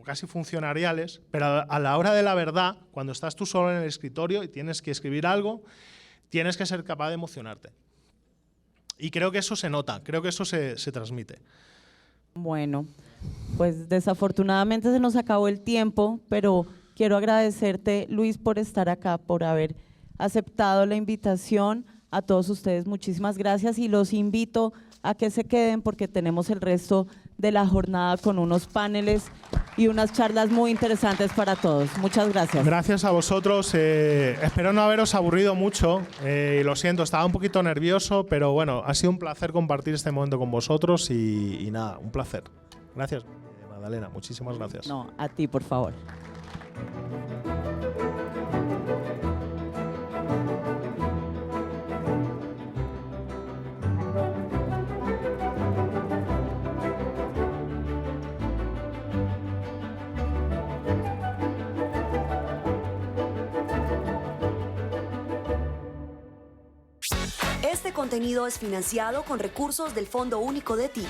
casi funcionariales, pero a la hora de la verdad, cuando estás tú solo en el escritorio y tienes que escribir algo, tienes que ser capaz de emocionarte. Y creo que eso se nota, creo que eso se transmite. Bueno, pues desafortunadamente se nos acabó el tiempo, pero quiero agradecerte, Luis, por estar acá, por haber aceptado la invitación. A todos ustedes muchísimas gracias y los invito a que se queden porque tenemos el resto de la jornada con unos paneles y unas charlas muy interesantes para todos. Muchas gracias. Gracias a vosotros. Espero no haberos aburrido mucho. Lo siento, estaba un poquito nervioso, pero bueno, ha sido un placer compartir este momento con vosotros y nada, un placer. Gracias, Magdalena. Muchísimas gracias. No, a ti, por favor. Este contenido es financiado con recursos del Fondo Único de TIC.